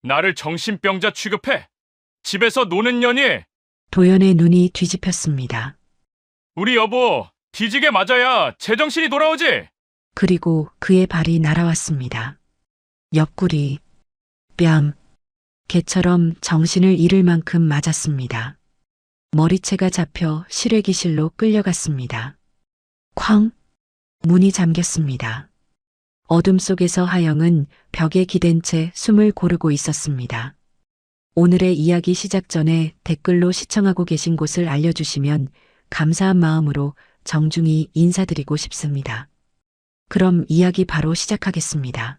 나를 정신병자 취급해. 집에서 노는 년이. 도연의 눈이 뒤집혔습니다. 우리 여보 뒤지게 맞아야 제정신이 돌아오지. 그리고 그의 발이 날아왔습니다. 옆구리, 뺨, 개처럼 정신을 잃을 만큼 맞았습니다. 머리채가 잡혀 실외기실로 끌려갔습니다. 쾅! 문이 잠겼습니다. 어둠 속에서 하영은 벽에 기댄 채 숨을 고르고 있었습니다. 오늘의 이야기 시작 전에 댓글로 시청하고 계신 곳을 알려주시면 감사한 마음으로 정중히 인사드리고 싶습니다. 그럼 이야기 바로 시작하겠습니다.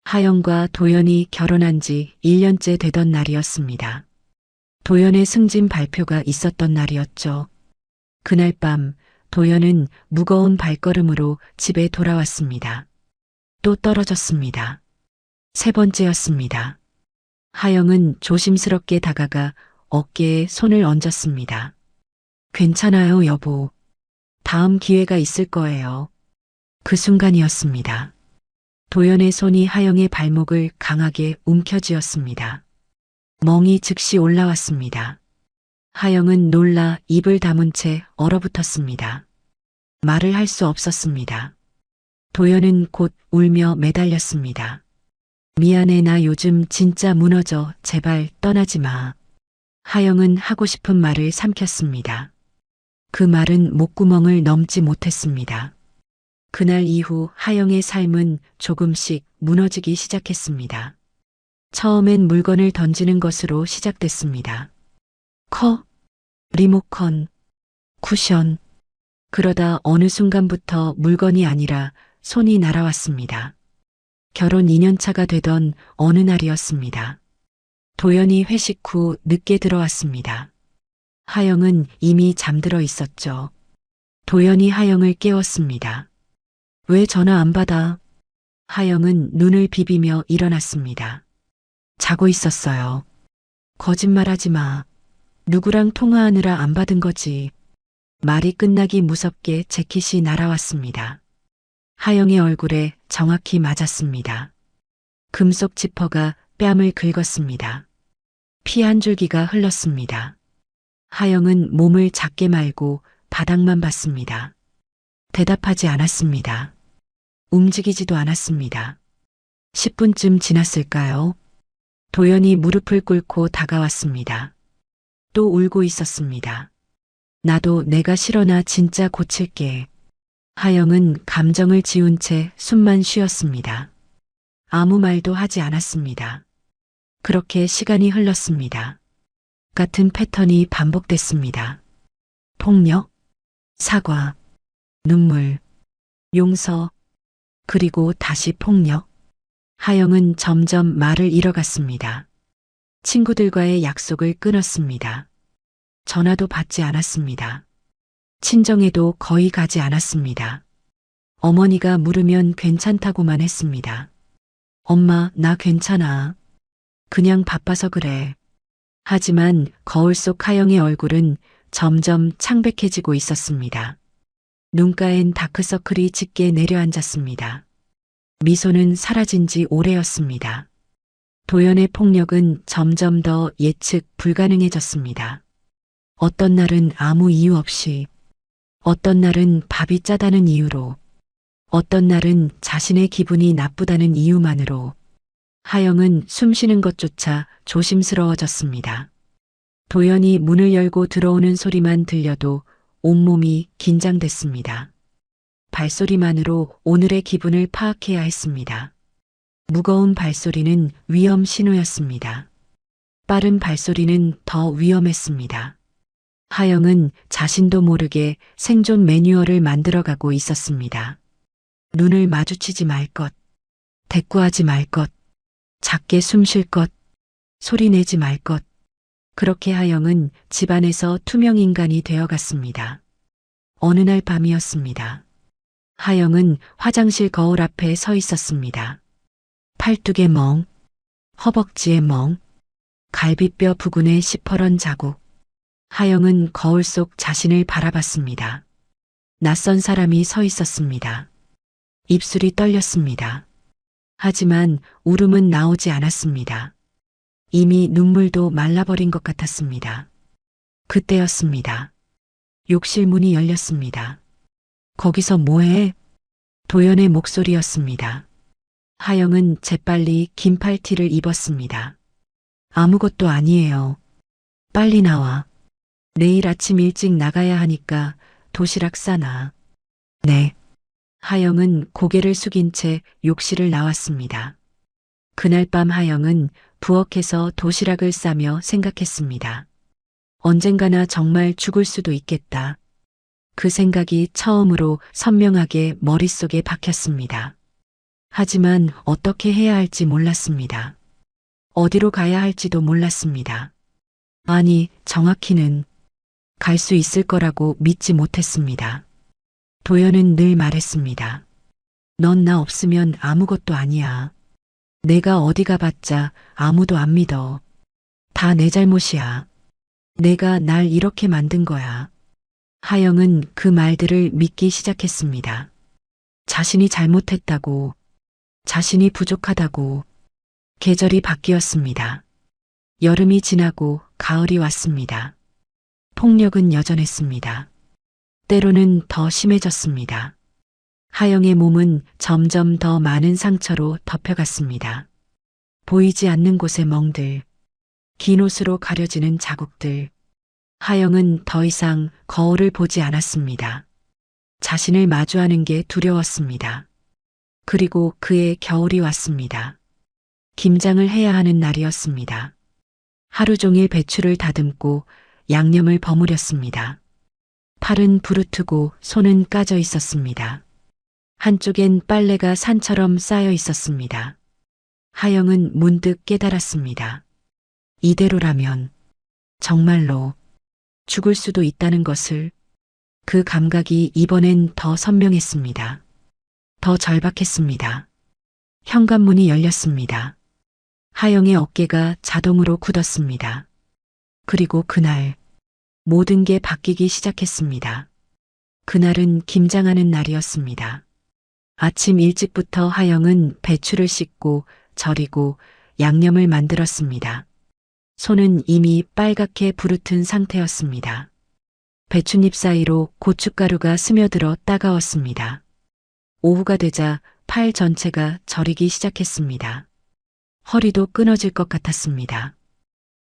하영과 도연이 결혼한 지 1년째 되던 날이었습니다. 도연의 승진 발표가 있었던 날이었죠. 그날 밤 도연은 무거운 발걸음으로 집에 돌아왔습니다. 또 떨어졌습니다. 세 번째였습니다. 하영은 조심스럽게 다가가 어깨에 손을 얹었습니다. 괜찮아요, 여보. 다음 기회가 있을 거예요. 그 순간이었습니다. 도연의 손이 하영의 발목을 강하게 움켜쥐었습니다. 멍이 즉시 올라왔습니다. 하영은 놀라 입을 다문 채 얼어붙었습니다. 말을 할 수 없었습니다. 도연은 곧 울며 매달렸습니다. 미안해, 나 요즘 진짜 무너져. 제발 떠나지 마. 하영은 하고 싶은 말을 삼켰습니다. 그 말은 목구멍을 넘지 못했습니다. 그날 이후 하영의 삶은 조금씩 무너지기 시작했습니다. 처음엔 물건을 던지는 것으로 시작됐습니다. 리모컨, 쿠션. 그러다 어느 순간부터 물건이 아니라 손이 날아왔습니다. 결혼 2년 차가 되던 어느 날이었습니다. 도연이 회식 후 늦게 들어왔습니다. 하영은 이미 잠들어 있었죠. 도연이 하영을 깨웠습니다. 왜 전화 안 받아? 하영은 눈을 비비며 일어났습니다. 자고 있었어요. 거짓말하지 마. 누구랑 통화하느라 안 받은 거지. 말이 끝나기 무섭게 재킷이 날아왔습니다. 하영의 얼굴에 정확히 맞았습니다. 금속 지퍼가 뺨을 긁었습니다. 피 한 줄기가 흘렀습니다. 하영은 몸을 작게 말고 바닥만 봤습니다. 대답하지 않았습니다. 움직이지도 않았습니다. 10분쯤 지났을까요? 도연이 무릎을 꿇고 다가왔습니다. 또 울고 있었습니다. 나도 내가 싫어, 나 진짜 고칠게. 하영은 감정을 지운 채 숨만 쉬었습니다. 아무 말도 하지 않았습니다. 그렇게 시간이 흘렀습니다. 같은 패턴이 반복됐습니다. 폭력, 사과, 눈물, 용서, 그리고 다시 폭력. 하영은 점점 말을 잃어갔습니다. 친구들과의 약속을 끊었습니다. 전화도 받지 않았습니다. 친정에도 거의 가지 않았습니다. 어머니가 물으면 괜찮다고만 했습니다. 엄마, 나 괜찮아. 그냥 바빠서 그래. 하지만 거울 속 하영의 얼굴은 점점 창백해지고 있었습니다. 눈가엔 다크서클이 짙게 내려앉았습니다. 미소는 사라진 지 오래였습니다. 도연의 폭력은 점점 더 예측 불가능해졌습니다. 어떤 날은 아무 이유 없이, 어떤 날은 밥이 짜다는 이유로, 어떤 날은 자신의 기분이 나쁘다는 이유만으로 하영은 숨쉬는 것조차 조심스러워졌습니다. 도연이 문을 열고 들어오는 소리만 들려도 온몸이 긴장됐습니다. 발소리만으로 오늘의 기분을 파악해야 했습니다. 무거운 발소리는 위험 신호였습니다. 빠른 발소리는 더 위험했습니다. 하영은 자신도 모르게 생존 매뉴얼을 만들어가고 있었습니다. 눈을 마주치지 말 것, 대꾸하지 말 것, 작게 숨 쉴 것, 소리 내지 말 것. 그렇게 하영은 집안에서 투명 인간이 되어갔습니다. 어느 날 밤이었습니다. 하영은 화장실 거울 앞에 서 있었습니다. 팔뚝에 멍, 허벅지에 멍, 갈비뼈 부근에 시퍼런 자국. 하영은 거울 속 자신을 바라봤습니다. 낯선 사람이 서 있었습니다. 입술이 떨렸습니다. 하지만 울음은 나오지 않았습니다. 이미 눈물도 말라버린 것 같았습니다. 그때였습니다. 욕실 문이 열렸습니다. 거기서 뭐해? 도연의 목소리였습니다. 하영은 재빨리 긴 팔티를 입었습니다. 아무것도 아니에요. 빨리 나와. 내일 아침 일찍 나가야 하니까 도시락 싸놔. 네. 하영은 고개를 숙인 채 욕실을 나왔습니다. 그날 밤 하영은 부엌에서 도시락을 싸며 생각했습니다. 언젠가나 정말 죽을 수도 있겠다. 그 생각이 처음으로 선명하게 머릿속에 박혔습니다. 하지만 어떻게 해야 할지 몰랐습니다. 어디로 가야 할지도 몰랐습니다. 아니, 정확히는 갈 수 있을 거라고 믿지 못했습니다. 도연은 늘 말했습니다. 넌 나 없으면 아무것도 아니야. 내가 어디 가봤자 아무도 안 믿어. 다 내 잘못이야. 내가 날 이렇게 만든 거야. 하영은 그 말들을 믿기 시작했습니다. 자신이 잘못했다고, 자신이 부족하다고. 계절이 바뀌었습니다. 여름이 지나고 가을이 왔습니다. 폭력은 여전했습니다. 때로는 더 심해졌습니다. 하영의 몸은 점점 더 많은 상처로 덮여갔습니다. 보이지 않는 곳의 멍들, 긴 옷으로 가려지는 자국들. 하영은 더 이상 거울을 보지 않았습니다. 자신을 마주하는 게 두려웠습니다. 그리고 그의 겨울이 왔습니다. 김장을 해야 하는 날이었습니다. 하루 종일 배추를 다듬고 양념을 버무렸습니다. 팔은 부르트고 손은 까져 있었습니다. 한쪽엔 빨래가 산처럼 쌓여 있었습니다. 하영은 문득 깨달았습니다. 이대로라면 정말로 죽을 수도 있다는 것을. 그 감각이 이번엔 더 선명했습니다. 더 절박했습니다. 현관문이 열렸습니다. 하영의 어깨가 자동으로 굳었습니다. 그리고 그날 모든 게 바뀌기 시작했습니다. 그날은 김장하는 날이었습니다. 아침 일찍부터 하영은 배추를 씻고 절이고 양념을 만들었습니다. 손은 이미 빨갛게 부르튼 상태였습니다. 배춧잎 사이로 고춧가루가 스며들어 따가웠습니다. 오후가 되자 팔 전체가 저리기 시작했습니다. 허리도 끊어질 것 같았습니다.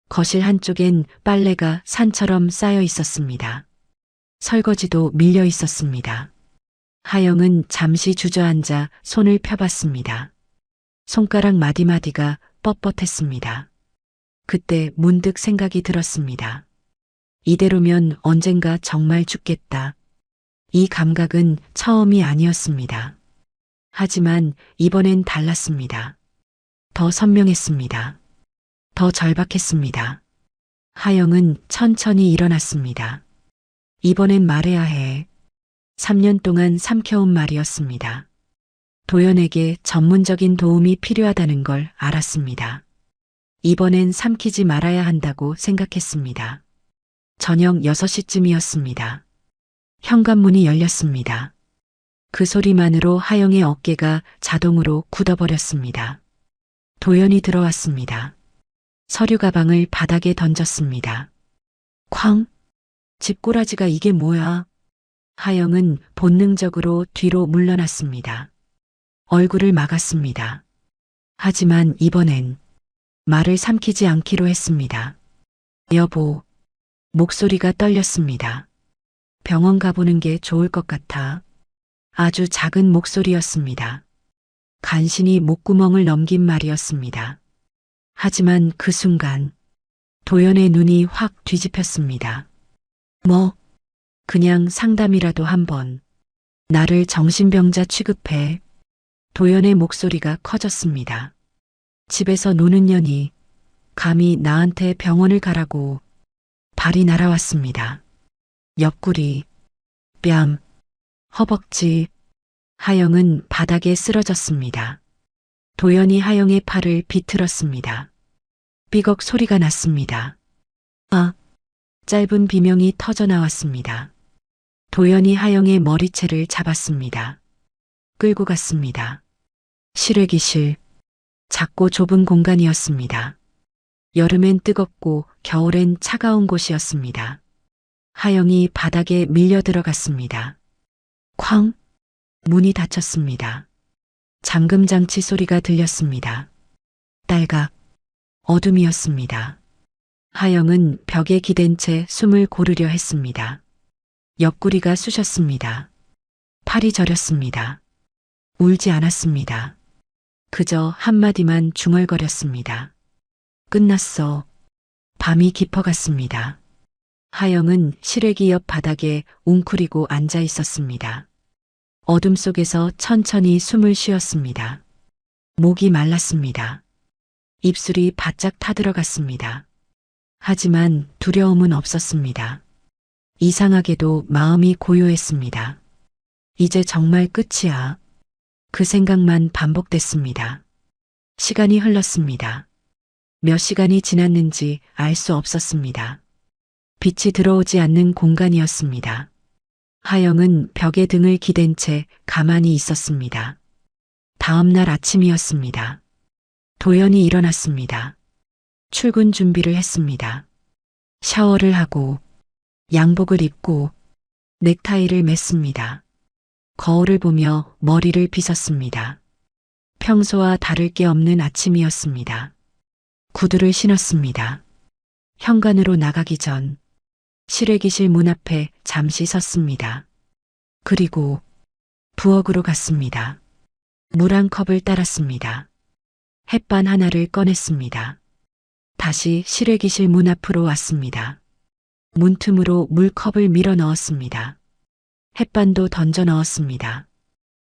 거실 한쪽엔 빨래가 산처럼 쌓여 있었습니다. 설거지도 밀려 있었습니다. 하영은 잠시 주저앉아 손을 펴봤습니다. 손가락 마디마디가 뻣뻣했습니다. 그때 문득 생각이 들었습니다. 이대로면 언젠가 정말 죽겠다. 이 감각은 처음이 아니었습니다. 하지만 이번엔 달랐습니다. 더 선명했습니다. 더 절박했습니다. 하영은 천천히 일어났습니다. 이번엔 말해야 해. 3년 동안 삼켜온 말이었습니다. 도연에게 전문적인 도움이 필요하다는 걸 알았습니다. 이번엔 삼키지 말아야 한다고 생각했습니다. 저녁 6시쯤이었습니다. 현관문이 열렸습니다. 그 소리만으로 하영의 어깨가 자동으로 굳어버렸습니다. 도연이 들어왔습니다. 서류 가방을 바닥에 던졌습니다. 쾅! 집꼬라지가 이게 뭐야? 하영은 본능적으로 뒤로 물러났습니다. 얼굴을 막았습니다. 하지만 이번엔 말을 삼키지 않기로 했습니다. 여보, 목소리가 떨렸습니다. 병원 가보는 게 좋을 것 같아. 아주 작은 목소리였습니다. 간신히 목구멍을 넘긴 말이었습니다. 하지만 그 순간 도연의 눈이 확 뒤집혔습니다. 뭐, 그냥 상담이라도 한번. 나를 정신병자 취급해. 도연의 목소리가 커졌습니다. 집에서 노는 년이 감히 나한테 병원을 가라고. 발이 날아왔습니다. 옆구리, 뺨, 허벅지. 하영은 바닥에 쓰러졌습니다. 도연이 하영의 팔을 비틀었습니다. 삐걱 소리가 났습니다. 아, 짧은 비명이 터져 나왔습니다. 도연이 하영의 머리채를 잡았습니다. 끌고 갔습니다. 실외기실, 작고 좁은 공간이었습니다. 여름엔 뜨겁고 겨울엔 차가운 곳이었습니다. 하영이 바닥에 밀려 들어갔습니다. 쾅! 문이 닫혔습니다. 잠금 장치 소리가 들렸습니다. 딸각! 어둠이었습니다. 하영은 벽에 기댄 채 숨을 고르려 했습니다. 옆구리가 쑤셨습니다. 팔이 저렸습니다. 울지 않았습니다. 그저 한마디만 중얼거렸습니다. 끝났어. 밤이 깊어갔습니다. 하영은 시래기 옆 바닥에 웅크리고 앉아 있었습니다. 어둠 속에서 천천히 숨을 쉬었습니다. 목이 말랐습니다. 입술이 바짝 타들어갔습니다. 하지만 두려움은 없었습니다. 이상하게도 마음이 고요했습니다. 이제 정말 끝이야. 그 생각만 반복됐습니다. 시간이 흘렀습니다. 몇 시간이 지났는지 알 수 없었습니다. 빛이 들어오지 않는 공간이었습니다. 하영은 벽에 등을 기댄 채 가만히 있었습니다. 다음 날 아침이었습니다. 도연이 일어났습니다. 출근 준비를 했습니다. 샤워를 하고 양복을 입고 넥타이를 맸습니다. 거울을 보며 머리를 빗었습니다. 평소와 다를 게 없는 아침이었습니다. 구두를 신었습니다. 현관으로 나가기 전 실외기실 문 앞에 잠시 섰습니다. 그리고 부엌으로 갔습니다. 물 한 컵을 따랐습니다. 햇반 하나를 꺼냈습니다. 다시 실외기실 문 앞으로 왔습니다. 문틈으로 물컵을 밀어 넣었습니다. 햇반도 던져 넣었습니다.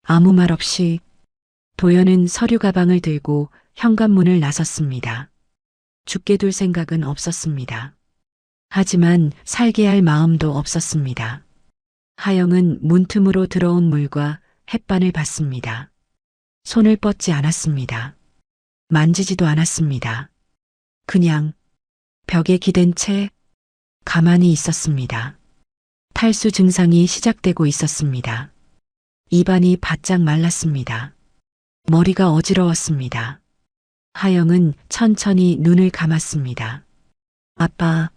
아무 말 없이 도연은 서류 가방을 들고 현관문을 나섰습니다. 죽게 둘 생각은 없었습니다. 하지만 살게 할 마음도 없었습니다. 하영은 문틈으로 들어온 물과 햇반을 봤습니다. 손을 뻗지 않았습니다. 만지지도 않았습니다. 그냥 벽에 기댄 채 가만히 있었습니다. 탈수 증상이 시작되고 있었습니다. 입안이 바짝 말랐습니다. 머리가 어지러웠습니다. 하영은 천천히 눈을 감았습니다. 아빠,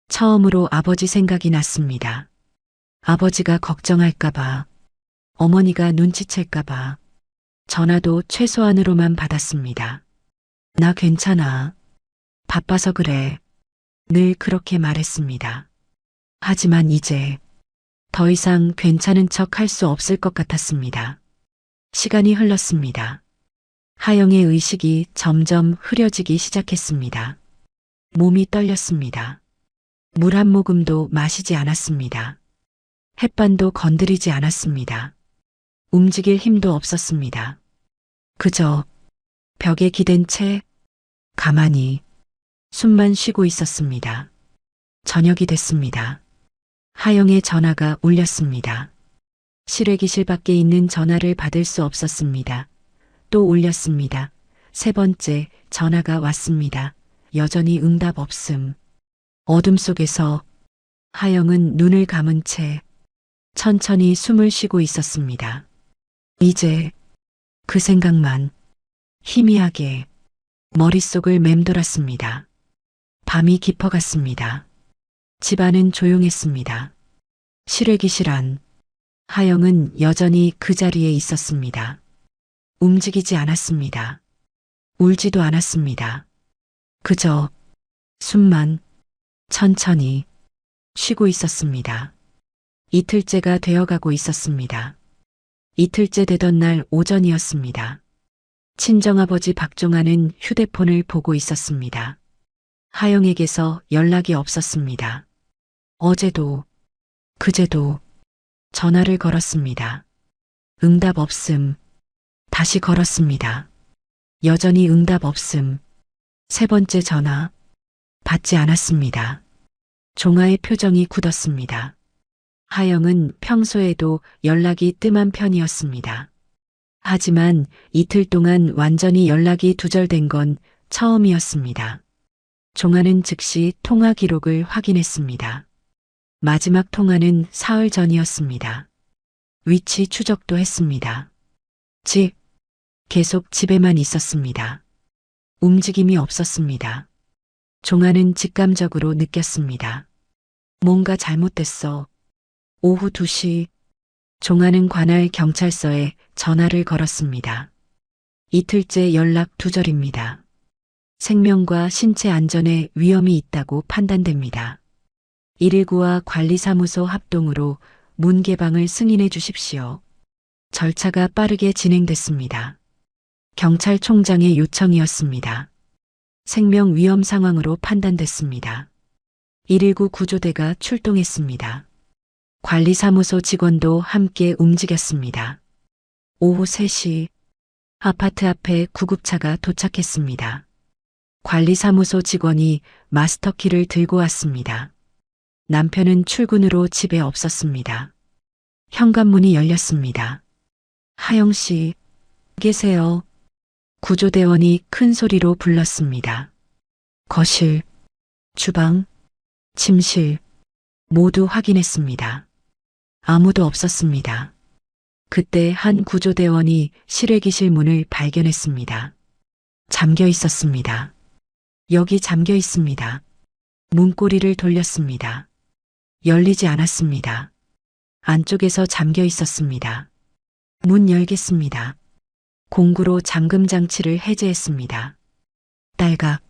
처음으로 아버지 생각이 났습니다. 아버지가 걱정할까봐, 어머니가 눈치챌까봐, 전화도 최소한으로만 받았습니다. 나 괜찮아. 바빠서 그래. 늘 그렇게 말했습니다. 하지만 이제 더 이상 괜찮은 척 할 수 없을 것 같았습니다. 시간이 흘렀습니다. 하영의 의식이 점점 흐려지기 시작했습니다. 몸이 떨렸습니다. 물 한 모금도 마시지 않았습니다. 햇반도 건드리지 않았습니다. 움직일 힘도 없었습니다. 그저 벽에 기댄 채 가만히 숨만 쉬고 있었습니다. 저녁이 됐습니다. 하영의 전화가 울렸습니다. 실외기실 밖에 있는 전화를 받을 수 없었습니다. 또 울렸습니다. 세 번째 전화가 왔습니다. 여전히 응답 없음. 어둠 속에서 하영은 눈을 감은 채 천천히 숨을 쉬고 있었습니다. 이제 그 생각만 희미하게 머릿속을 맴돌았습니다. 밤이 깊어갔습니다. 집안은 조용했습니다. 실외기실 안 하영은 여전히 그 자리에 있었습니다. 움직이지 않았습니다. 울지도 않았습니다. 그저 숨만 천천히 쉬고 있었습니다. 이틀째가 되어가고 있었습니다. 이틀째 되던 날 오전이었습니다. 친정아버지 박종환은 휴대폰을 보고 있었습니다. 하영에게서 연락이 없었습니다. 어제도 그제도 전화를 걸었습니다. 응답 없음. 다시 걸었습니다. 여전히 응답 없음. 세 번째 전화. 받지 않았습니다. 종아의 표정이 굳었습니다. 하영은 평소에도 연락이 뜸한 편이었습니다. 하지만 이틀 동안 완전히 연락이 두절된 건 처음이었습니다. 종아는 즉시 통화 기록을 확인했습니다. 마지막 통화는 사흘 전이었습니다. 위치 추적도 했습니다. 계속 집에만 있었습니다. 움직임이 없었습니다. 종아는 직감적으로 느꼈습니다. 뭔가 잘못됐어. 오후 2시, 종아는 관할 경찰서에 전화를 걸었습니다. 이틀째 연락 두절입니다. 생명과 신체 안전에 위험이 있다고 판단됩니다. 119와 관리사무소 합동으로 문 개방을 승인해 주십시오. 절차가 빠르게 진행됐습니다. 경찰총장의 요청이었습니다. 생명 위험 상황으로 판단됐습니다. 119 구조대가 출동했습니다. 관리사무소 직원도 함께 움직였습니다. 오후 3시 아파트 앞에 구급차가 도착했습니다. 관리사무소 직원이 마스터키를 들고 왔습니다. 남편은 출근으로 집에 없었습니다. 현관문이 열렸습니다. 하영 씨, 계세요. 구조대원이 큰 소리로 불렀습니다. 거실, 주방, 침실 모두 확인했습니다. 아무도 없었습니다. 그때 한 구조대원이 실외기실 문을 발견했습니다. 잠겨 있었습니다. 여기 잠겨 있습니다. 문고리를 돌렸습니다. 열리지 않았습니다. 안쪽에서 잠겨 있었습니다. 문 열겠습니다. 공구로 잠금 장치를 해제했습니다. 딸각,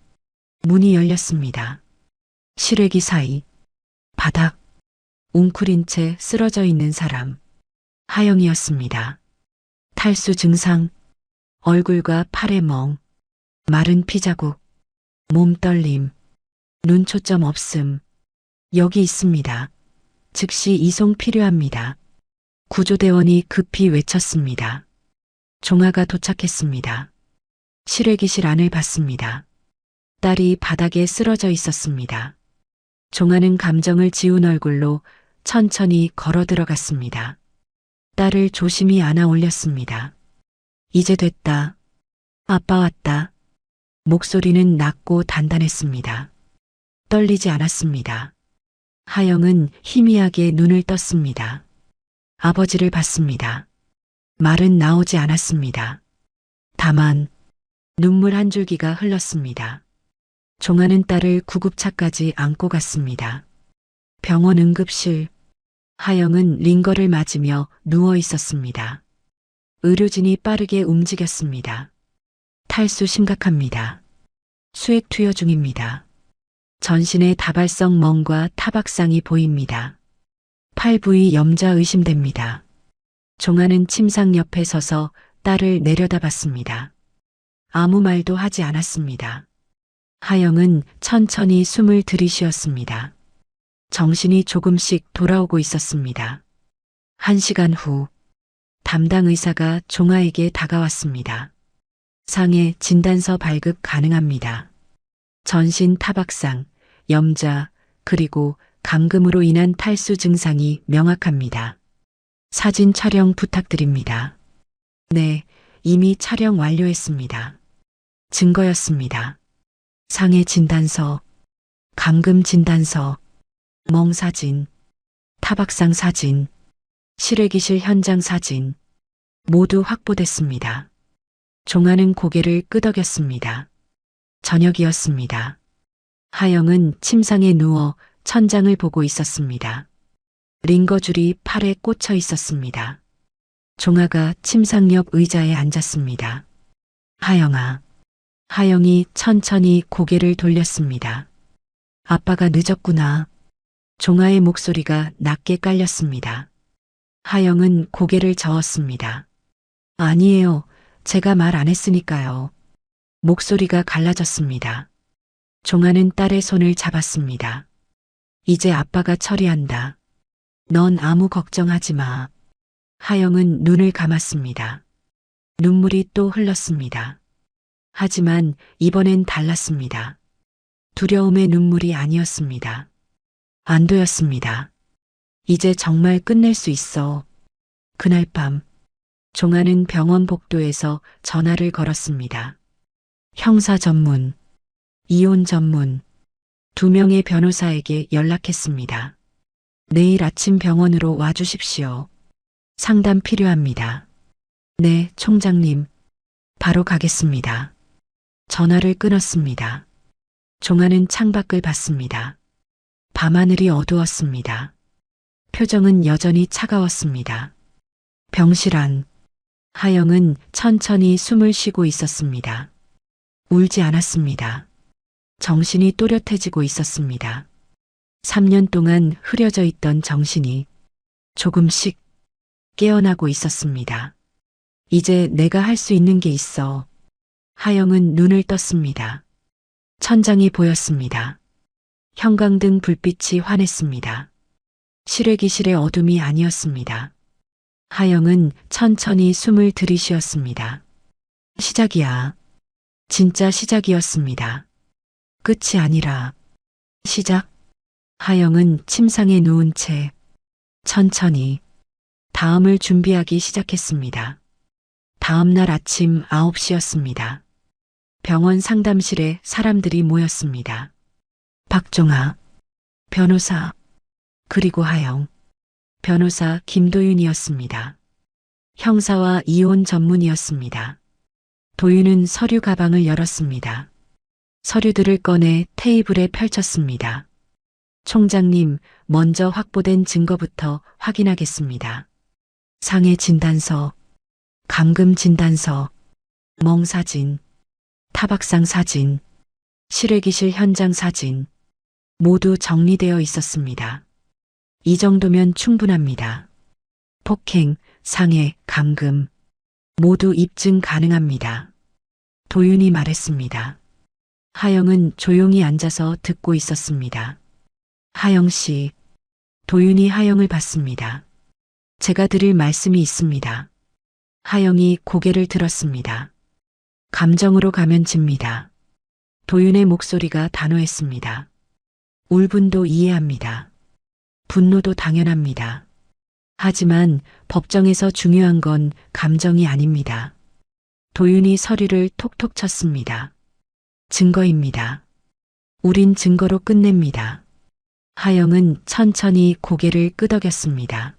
문이 열렸습니다. 실외기 사이, 바닥, 웅크린 채 쓰러져 있는 사람, 하영이었습니다. 탈수 증상, 얼굴과 팔에 멍, 마른 피자국, 몸 떨림, 눈 초점 없음, 여기 있습니다. 즉시 이송 필요합니다. 구조대원이 급히 외쳤습니다. 종아가 도착했습니다. 실외기실 안을 봤습니다. 딸이 바닥에 쓰러져 있었습니다. 종아는 감정을 지운 얼굴로 천천히 걸어 들어갔습니다. 딸을 조심히 안아 올렸습니다. 이제 됐다. 아빠 왔다. 목소리는 낮고 단단했습니다. 떨리지 않았습니다. 하영은 희미하게 눈을 떴습니다. 아버지를 봤습니다. 말은 나오지 않았습니다. 다만 눈물 한 줄기가 흘렀습니다. 종아는 딸을 구급차까지 안고 갔습니다. 병원 응급실, 하영은 링거를 맞으며 누워 있었습니다. 의료진이 빠르게 움직였습니다. 탈수 심각합니다. 수액 투여 중입니다. 전신에 다발성 멍과 타박상이 보입니다. 팔 부위 염좌 의심됩니다. 종아는 침상 옆에 서서 딸을 내려다봤습니다. 아무 말도 하지 않았습니다. 하영은 천천히 숨을 들이쉬었습니다. 정신이 조금씩 돌아오고 있었습니다. 1시간 후 담당 의사가 종아에게 다가왔습니다. 상해 진단서 발급 가능합니다. 전신 타박상, 염좌, 그리고 감금으로 인한 탈수 증상이 명확합니다. 사진 촬영 부탁드립니다. 네, 이미 촬영 완료했습니다. 증거였습니다. 상해 진단서, 감금 진단서, 멍 사진, 타박상 사진, 실외기실 현장 사진 모두 확보됐습니다. 종아는 고개를 끄덕였습니다. 저녁이었습니다. 하영은 침상에 누워 천장을 보고 있었습니다. 링거줄이 팔에 꽂혀 있었습니다. 종아가 침상 옆 의자에 앉았습니다. 하영아. 하영이 천천히 고개를 돌렸습니다. 아빠가 늦었구나. 종아의 목소리가 낮게 깔렸습니다. 하영은 고개를 저었습니다. 아니에요. 제가 말 안 했으니까요. 목소리가 갈라졌습니다. 종아는 딸의 손을 잡았습니다. 이제 아빠가 처리한다. 넌 아무 걱정하지 마. 하영은 눈을 감았습니다. 눈물이 또 흘렀습니다. 하지만 이번엔 달랐습니다. 두려움의 눈물이 아니었습니다. 안도였습니다. 이제 정말 끝낼 수 있어. 그날 밤, 종아는 병원 복도에서 전화를 걸었습니다. 형사 전문, 이혼 전문, 2명의 변호사에게 연락했습니다. 내일 아침 병원으로 와주십시오. 상담 필요합니다. 네, 총장님. 바로 가겠습니다. 전화를 끊었습니다. 종아는 창밖을 봤습니다. 밤하늘이 어두웠습니다. 표정은 여전히 차가웠습니다. 병실 안. 하영은 천천히 숨을 쉬고 있었습니다. 울지 않았습니다. 정신이 또렷해지고 있었습니다. 3년 동안 흐려져 있던 정신이 조금씩 깨어나고 있었습니다. 이제 내가 할 수 있는 게 있어. 하영은 눈을 떴습니다. 천장이 보였습니다. 형광등 불빛이 환했습니다. 실외기실의 어둠이 아니었습니다. 하영은 천천히 숨을 들이쉬었습니다. 시작이야. 진짜 시작이었습니다. 끝이 아니라 시작. 하영은 침상에 누운 채 천천히 다음을 준비하기 시작했습니다. 다음 날 아침 9시였습니다. 병원 상담실에 사람들이 모였습니다. 박종아, 변호사, 그리고 하영, 변호사 김도윤이었습니다. 형사와 이혼 전문이었습니다. 도윤은 서류 가방을 열었습니다. 서류들을 꺼내 테이블에 펼쳤습니다. 총장님, 먼저 확보된 증거부터 확인하겠습니다. 상해 진단서, 감금 진단서, 멍사진, 타박상 사진, 실외기실 현장 사진, 모두 정리되어 있었습니다. 이 정도면 충분합니다. 폭행, 상해, 감금, 모두 입증 가능합니다. 도윤이 말했습니다. 하영은 조용히 앉아서 듣고 있었습니다. 하영 씨, 도윤이 하영을 봤습니다. 제가 드릴 말씀이 있습니다. 하영이 고개를 들었습니다. 감정으로 가면 집니다. 도윤의 목소리가 단호했습니다. 울분도 이해합니다. 분노도 당연합니다. 하지만 법정에서 중요한 건 감정이 아닙니다. 도윤이 서류를 톡톡 쳤습니다. 증거입니다. 우린 증거로 끝냅니다. 하영은 천천히 고개를 끄덕였습니다.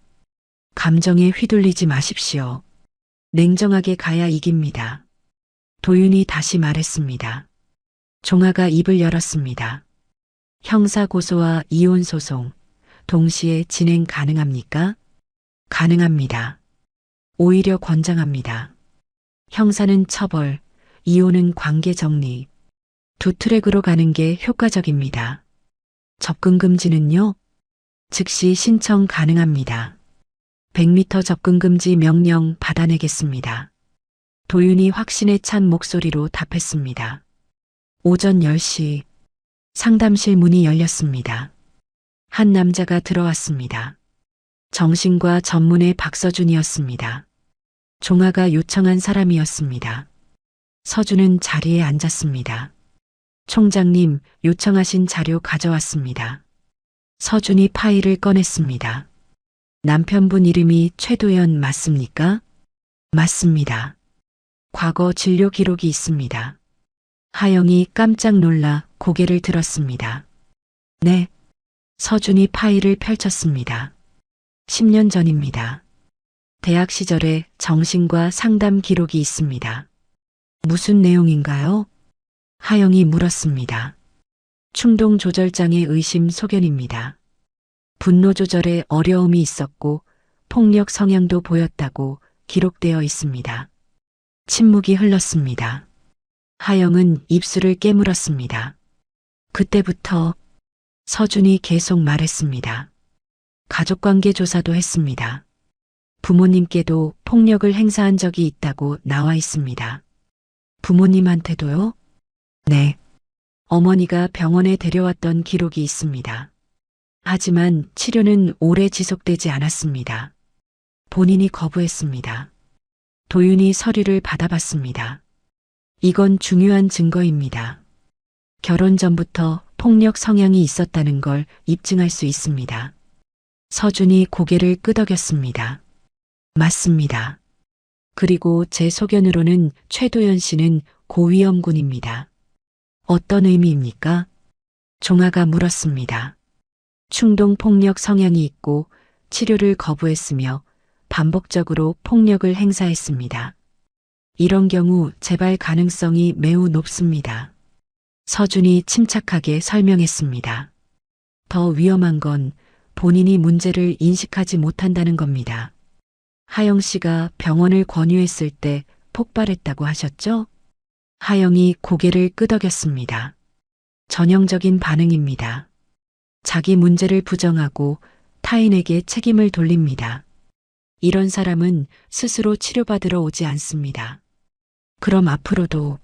감정에 휘둘리지 마십시오. 냉정하게 가야 이깁니다. 도윤이 다시 말했습니다. 종아가 입을 열었습니다. 형사 고소와 이혼 소송 동시에 진행 가능합니까? 가능합니다. 오히려 권장합니다. 형사는 처벌, 이혼은 관계 정리. 두 트랙으로 가는 게 효과적입니다. 접근 금지는요? 즉시 신청 가능합니다. 100m 접근 금지 명령 받아내겠습니다. 도윤이 확신에 찬 목소리로 답했습니다. 오전 10시 상담실 문이 열렸습니다. 한 남자가 들어왔습니다. 정신과 전문의 박서준이었습니다. 종아가 요청한 사람이었습니다. 서준은 자리에 앉았습니다. 총장님, 요청하신 자료 가져왔습니다. 서준이 파일을 꺼냈습니다. 남편분 이름이 최도연 맞습니까? 맞습니다. 과거 진료 기록이 있습니다. 하영이 깜짝 놀라 고개를 들었습니다. 네. 서준이 파일을 펼쳤습니다. 10년 전입니다. 대학 시절에 정신과 상담 기록이 있습니다. 무슨 내용인가요? 하영이 물었습니다. 충동 조절장애 의심 소견입니다. 분노 조절에 어려움이 있었고 폭력 성향도 보였다고 기록되어 있습니다. 침묵이 흘렀습니다. 하영은 입술을 깨물었습니다. 그때부터 서준이 계속 말했습니다. 가족관계 조사도 했습니다. 부모님께도 폭력을 행사한 적이 있다고 나와 있습니다. 부모님한테도요? 네. 어머니가 병원에 데려왔던 기록이 있습니다. 하지만 치료는 오래 지속되지 않았습니다. 본인이 거부했습니다. 도윤이 서류를 받아봤습니다. 이건 중요한 증거입니다. 결혼 전부터 폭력 성향이 있었다는 걸 입증할 수 있습니다. 서준이 고개를 끄덕였습니다. 맞습니다. 그리고 제 소견으로는 최도연 씨는 고위험군입니다. 어떤 의미입니까? 종아가 물었습니다. 충동 폭력 성향이 있고 치료를 거부했으며 반복적으로 폭력을 행사했습니다. 이런 경우 재발 가능성이 매우 높습니다. 서준이 침착하게 설명했습니다. 더 위험한 건 본인이 문제를 인식하지 못한다는 겁니다. 하영 씨가 병원을 권유했을 때 폭발했다고 하셨죠? 하영이 고개를 끄덕였습니다. 전형적인 반응입니다. 자기 문제를 부정하고 타인에게 책임을 돌립니다. 이런 사람은 스스로 치료받으러 오지 않습니다. 그럼 앞으로도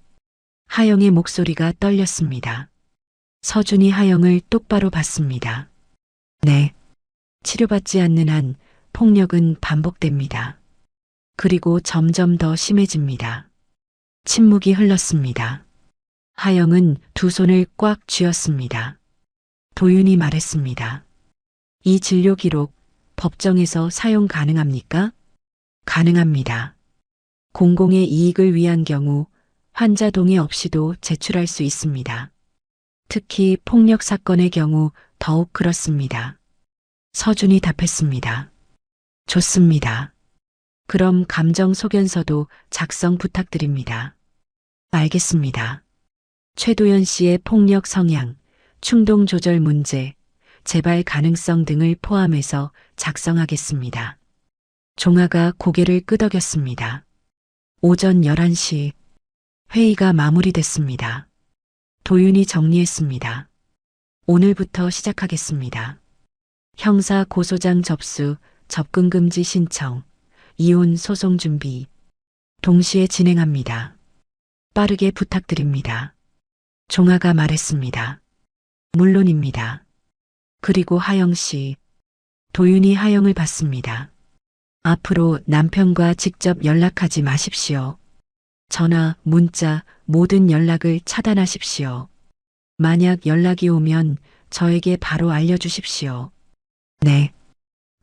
하영의 목소리가 떨렸습니다. 서준이 하영을 똑바로 봤습니다. 네. 치료받지 않는 한 폭력은 반복됩니다. 그리고 점점 더 심해집니다. 침묵이 흘렀습니다. 하영은 두 손을 꽉 쥐었습니다. 도윤이 말했습니다. 이 진료 기록 법정에서 사용 가능합니까? 가능합니다. 공공의 이익을 위한 경우 환자 동의 없이도 제출할 수 있습니다. 특히 폭력 사건의 경우 더욱 그렇습니다. 서준이 답했습니다. 좋습니다. 그럼 감정 소견서도 작성 부탁드립니다. 알겠습니다. 최도연 씨의 폭력 성향, 충동 조절 문제, 재발 가능성 등을 포함해서 작성하겠습니다. 종아가 고개를 끄덕였습니다. 오전 11시 회의가 마무리됐습니다. 도윤이 정리했습니다. 오늘부터 시작하겠습니다. 형사 고소장 접수, 접근금지 신청, 이혼 소송 준비 동시에 진행합니다. 빠르게 부탁드립니다. 종아가 말했습니다. 물론입니다. 그리고 하영 씨, 도윤이 하영을 봤습니다. 앞으로 남편과 직접 연락하지 마십시오. 전화, 문자, 모든 연락을 차단하십시오. 만약 연락이 오면 저에게 바로 알려주십시오. 네.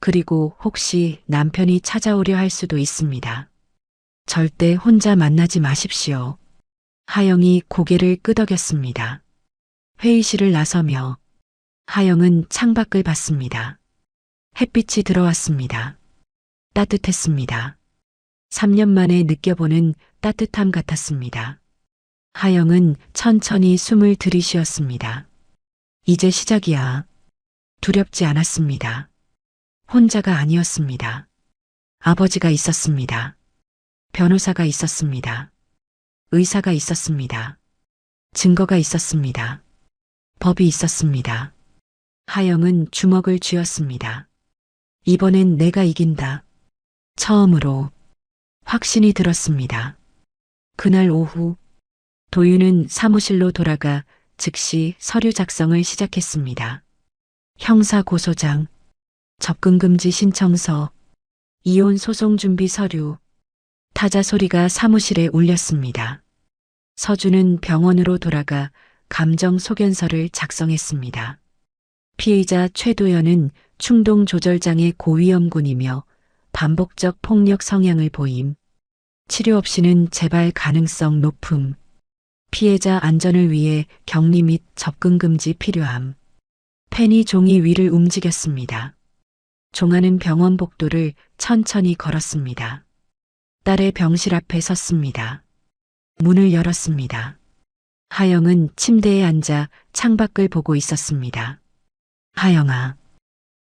그리고 혹시 남편이 찾아오려 할 수도 있습니다. 절대 혼자 만나지 마십시오. 하영이 고개를 끄덕였습니다. 회의실을 나서며 하영은 창밖을 봤습니다. 햇빛이 들어왔습니다. 따뜻했습니다. 3년 만에 느껴보는 따뜻함 같았습니다. 하영은 천천히 숨을 들이쉬었습니다. 이제 시작이야. 두렵지 않았습니다. 혼자가 아니었습니다. 아버지가 있었습니다. 변호사가 있었습니다. 의사가 있었습니다. 증거가 있었습니다. 법이 있었습니다. 하영은 주먹을 쥐었습니다. 이번엔 내가 이긴다. 처음으로 확신이 들었습니다. 그날 오후 도윤은 사무실로 돌아가 즉시 서류 작성을 시작했습니다. 형사 고소장, 접근금지 신청서, 이혼 소송 준비 서류, 타자 소리가 사무실에 울렸습니다. 서준은 병원으로 돌아가 감정 소견서를 작성했습니다. 피의자 최도연은 충동 조절장애 고위험군이며 반복적 폭력 성향을 보임. 치료 없이는 재발 가능성 높음. 피해자 안전을 위해 격리 및 접근 금지 필요함. 펜이 종이 위를 움직였습니다. 종아는 병원 복도를 천천히 걸었습니다. 딸의 병실 앞에 섰습니다. 문을 열었습니다. 하영은 침대에 앉아 창밖을 보고 있었습니다. 하영아.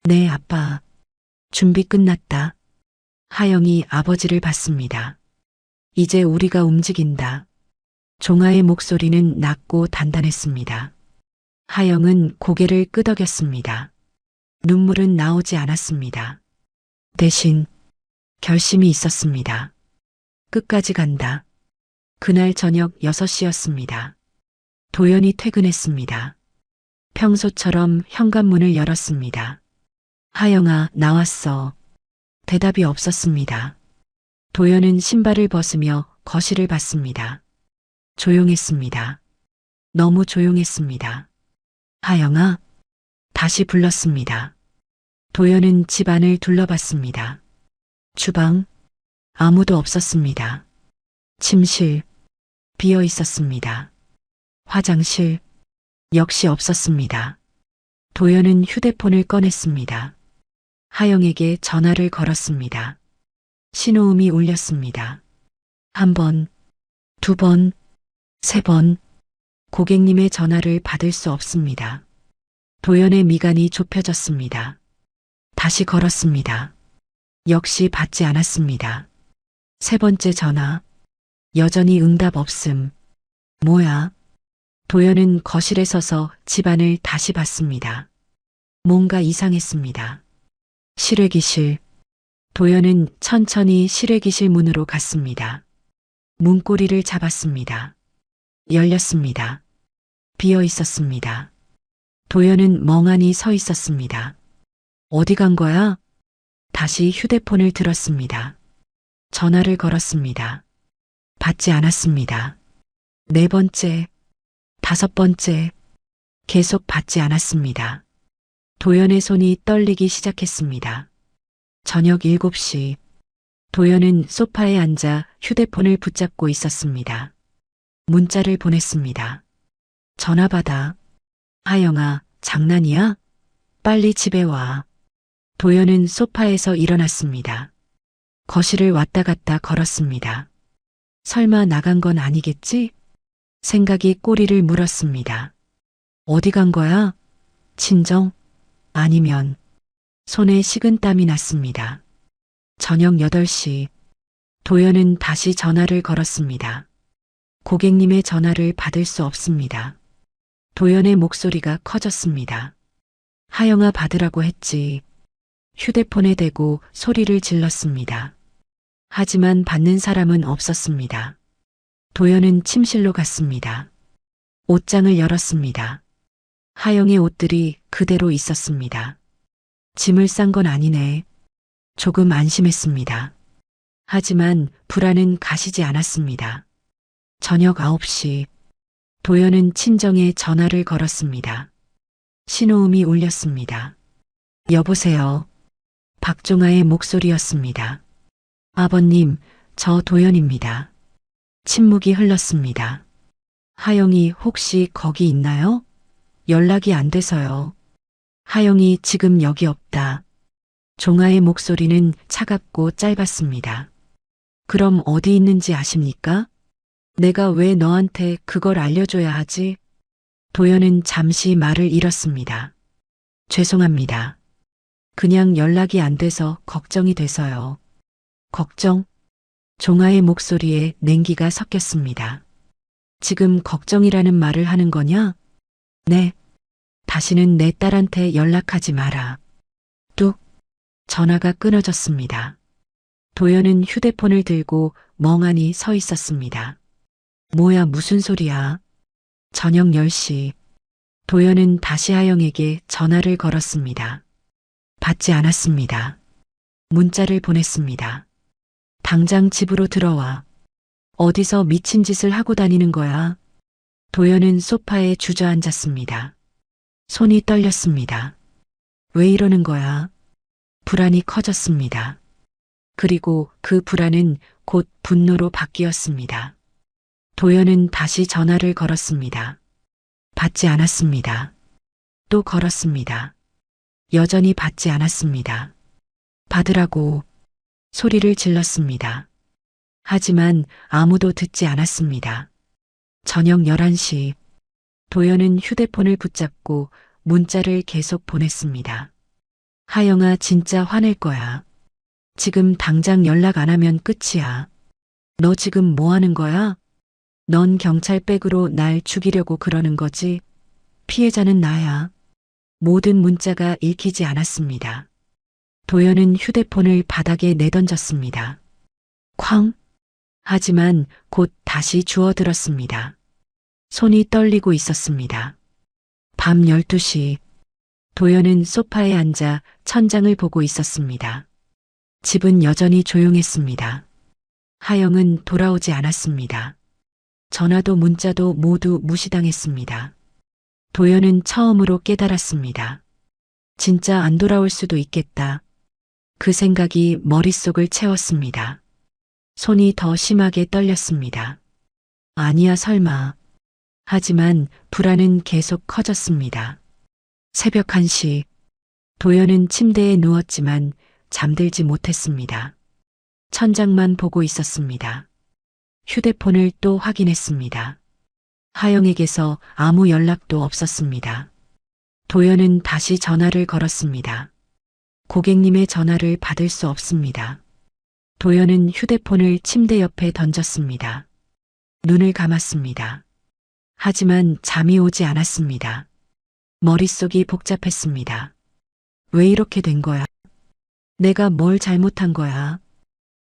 네, 아빠. 준비 끝났다. 하영이 아버지를 봤습니다. 이제 우리가 움직인다. 종아의 목소리는 낮고 단단했습니다. 하영은 고개를 끄덕였습니다. 눈물은 나오지 않았습니다. 대신 결심이 있었습니다. 끝까지 간다. 그날 저녁 6시였습니다. 도연이 퇴근했습니다. 평소처럼 현관문을 열었습니다. 하영아, 나왔어. 대답이 없었습니다. 도연은 신발을 벗으며 거실을 봤습니다. 조용했습니다. 너무 조용했습니다. 하영아, 다시 불렀습니다. 도연은 집안을 둘러봤습니다. 주방, 아무도 없었습니다. 침실, 비어 있었습니다. 화장실, 역시 없었습니다. 도연은 휴대폰을 꺼냈습니다. 하영에게 전화를 걸었습니다. 신호음이 울렸습니다. 1번, 2번, 3번. 고객님의 전화를 받을 수 없습니다. 도연의 미간이 좁혀졌습니다. 다시 걸었습니다. 역시 받지 않았습니다. 세 번째 전화. 여전히 응답 없음. 뭐야? 도연은 거실에 서서 집안을 다시 봤습니다. 뭔가 이상했습니다. 실외기실. 도연은 천천히 실외기실 문으로 갔습니다. 문고리를 잡았습니다. 열렸습니다. 비어 있었습니다. 도연은 멍하니 서 있었습니다. 어디 간 거야? 다시 휴대폰을 들었습니다. 전화를 걸었습니다. 받지 않았습니다. 네 번째, 다섯 번째, 계속 받지 않았습니다. 도연의 손이 떨리기 시작했습니다. 저녁 7시, 도연은 소파에 앉아 휴대폰을 붙잡고 있었습니다. 문자를 보냈습니다. 전화 받아. 하영아, 장난이야? 빨리 집에 와. 도연은 소파에서 일어났습니다. 거실을 왔다 갔다 걸었습니다. 설마 나간 건 아니겠지? 생각이 꼬리를 물었습니다. 어디 간 거야? 친정? 아니면 손에 식은땀이 났습니다. 저녁 8시 도연은 다시 전화를 걸었습니다. 고객님의 전화를 받을 수 없습니다. 도연의 목소리가 커졌습니다. 하영아 받으라고 했지. 휴대폰에 대고 소리를 질렀습니다. 하지만 받는 사람은 없었습니다. 도연은 침실로 갔습니다. 옷장을 열었습니다. 하영의 옷들이 그대로 있었습니다. 짐을 싼 건 아니네. 조금 안심했습니다. 하지만 불안은 가시지 않았습니다. 저녁 9시 도연은 친정에 전화를 걸었습니다. 신호음이 울렸습니다. 여보세요. 박종아의 목소리였습니다. 아버님, 저 도연입니다. 침묵이 흘렀습니다. 하영이 혹시 거기 있나요? 연락이 안 돼서요. 하영이 지금 여기 없다. 종아의 목소리는 차갑고 짧았습니다. 그럼 어디 있는지 아십니까? 내가 왜 너한테 그걸 알려줘야 하지? 도연은 잠시 말을 잃었습니다. 죄송합니다. 그냥 연락이 안 돼서 걱정이 돼서요. 걱정? 종아의 목소리에 냉기가 섞였습니다. 지금 걱정이라는 말을 하는 거냐? 네. 다시는 내 딸한테 연락하지 마라. 뚝. 전화가 끊어졌습니다. 도연은 휴대폰을 들고 멍하니 서 있었습니다. 뭐야, 무슨 소리야? 저녁 10시. 도연은 다시 하영에게 전화를 걸었습니다. 받지 않았습니다. 문자를 보냈습니다. 당장 집으로 들어와. 어디서 미친 짓을 하고 다니는 거야? 도연은 소파에 주저앉았습니다. 손이 떨렸습니다. 왜 이러는 거야? 불안이 커졌습니다. 그리고 그 불안은 곧 분노로 바뀌었습니다. 도연은 다시 전화를 걸었습니다. 받지 않았습니다. 또 걸었습니다. 여전히 받지 않았습니다. 받으라고 소리를 질렀습니다. 하지만 아무도 듣지 않았습니다. 저녁 11시 도연은 휴대폰을 붙잡고 문자를 계속 보냈습니다. 하영아, 진짜 화낼 거야. 지금 당장 연락 안 하면 끝이야. 너 지금 뭐 하는 거야? 넌 경찰백으로 날 죽이려고 그러는 거지? 피해자는 나야. 모든 문자가 읽히지 않았습니다. 도연은 휴대폰을 바닥에 내던졌습니다. 쾅! 하지만 곧 다시 주워들었습니다. 손이 떨리고 있었습니다. 밤 12시 도연은 소파에 앉아 천장을 보고 있었습니다. 집은 여전히 조용했습니다. 하영은 돌아오지 않았습니다. 전화도 문자도 모두 무시당했습니다. 도연은 처음으로 깨달았습니다. 진짜 안 돌아올 수도 있겠다. 그 생각이 머릿속을 채웠습니다. 손이 더 심하게 떨렸습니다. 아니야, 설마. 하지만 불안은 계속 커졌습니다. 새벽 1시 도연은 침대에 누웠지만 잠들지 못했습니다. 천장만 보고 있었습니다. 휴대폰을 또 확인했습니다. 하영에게서 아무 연락도 없었습니다. 도연은 다시 전화를 걸었습니다. 고객님의 전화를 받을 수 없습니다. 도연은 휴대폰을 침대 옆에 던졌습니다. 눈을 감았습니다. 하지만 잠이 오지 않았습니다. 머릿속이 복잡했습니다. 왜 이렇게 된 거야? 내가 뭘 잘못한 거야?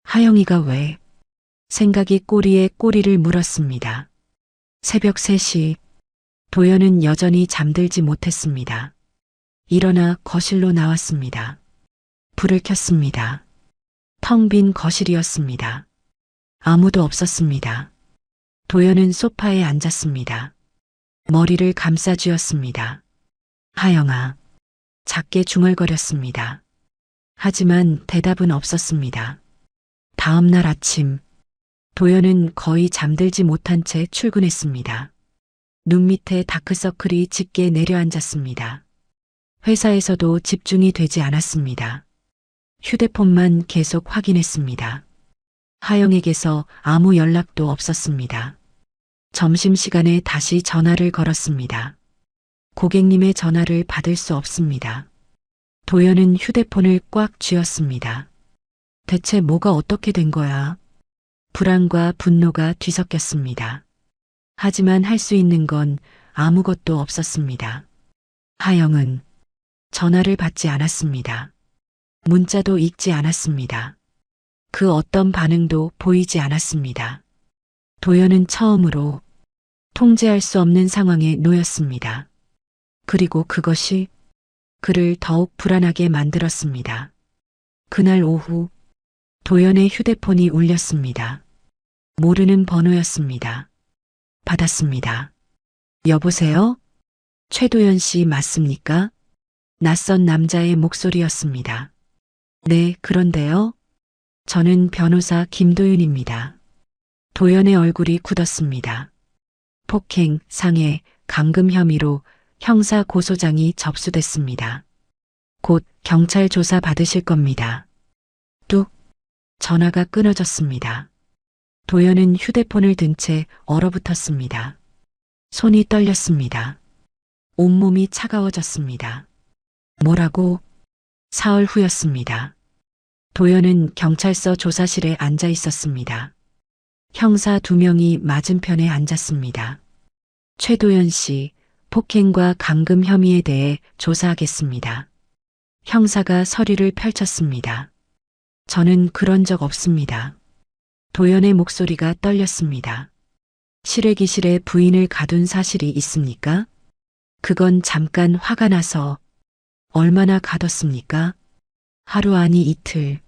하영이가 왜? 생각이 꼬리에 꼬리를 물었습니다. 새벽 3시, 도연은 여전히 잠들지 못했습니다. 일어나 거실로 나왔습니다. 불을 켰습니다. 텅 빈 거실이었습니다. 아무도 없었습니다. 도연은 소파에 앉았습니다. 머리를 감싸쥐었습니다. 하영아, 작게 중얼거렸습니다. 하지만 대답은 없었습니다. 다음 날 아침, 도연은 거의 잠들지 못한 채 출근했습니다. 눈 밑에 다크서클이 짙게 내려앉았습니다. 회사에서도 집중이 되지 않았습니다. 휴대폰만 계속 확인했습니다. 하영에게서 아무 연락도 없었습니다. 점심시간에 다시 전화를 걸었습니다. 고객님의 전화를 받을 수 없습니다. 도연은 휴대폰을 꽉 쥐었습니다. 대체 뭐가 어떻게 된 거야? 불안과 분노가 뒤섞였습니다. 하지만 할 수 있는 건 아무것도 없었습니다. 하영은 전화를 받지 않았습니다. 문자도 읽지 않았습니다. 그 어떤 반응도 보이지 않았습니다. 도연은 처음으로 통제할 수 없는 상황에 놓였습니다. 그리고 그것이 그를 더욱 불안하게 만들었습니다. 그날 오후 도연의 휴대폰이 울렸습니다. 모르는 번호였습니다. 받았습니다. 여보세요? 최도연 씨 맞습니까? 낯선 남자의 목소리였습니다. 네, 그런데요. 저는 변호사 김도윤입니다. 도연의 얼굴이 굳었습니다. 폭행, 상해, 감금 혐의로 형사 고소장이 접수됐습니다. 곧 경찰 조사 받으실 겁니다. 뚝. 전화가 끊어졌습니다. 도연은 휴대폰을 든 채 얼어붙었습니다. 손이 떨렸습니다. 온몸이 차가워졌습니다. 뭐라고? 사흘 후였습니다. 도연은 경찰서 조사실에 앉아 있었습니다. 형사 2명이 맞은편에 앉았습니다. 최도연 씨, 폭행과 감금 혐의에 대해 조사하겠습니다. 형사가 서류를 펼쳤습니다. 저는 그런 적 없습니다. 도연의 목소리가 떨렸습니다. 실외기실에 부인을 가둔 사실이 있습니까? 그건 잠깐 화가 나서. 얼마나 가뒀습니까? 하루 아니 이틀.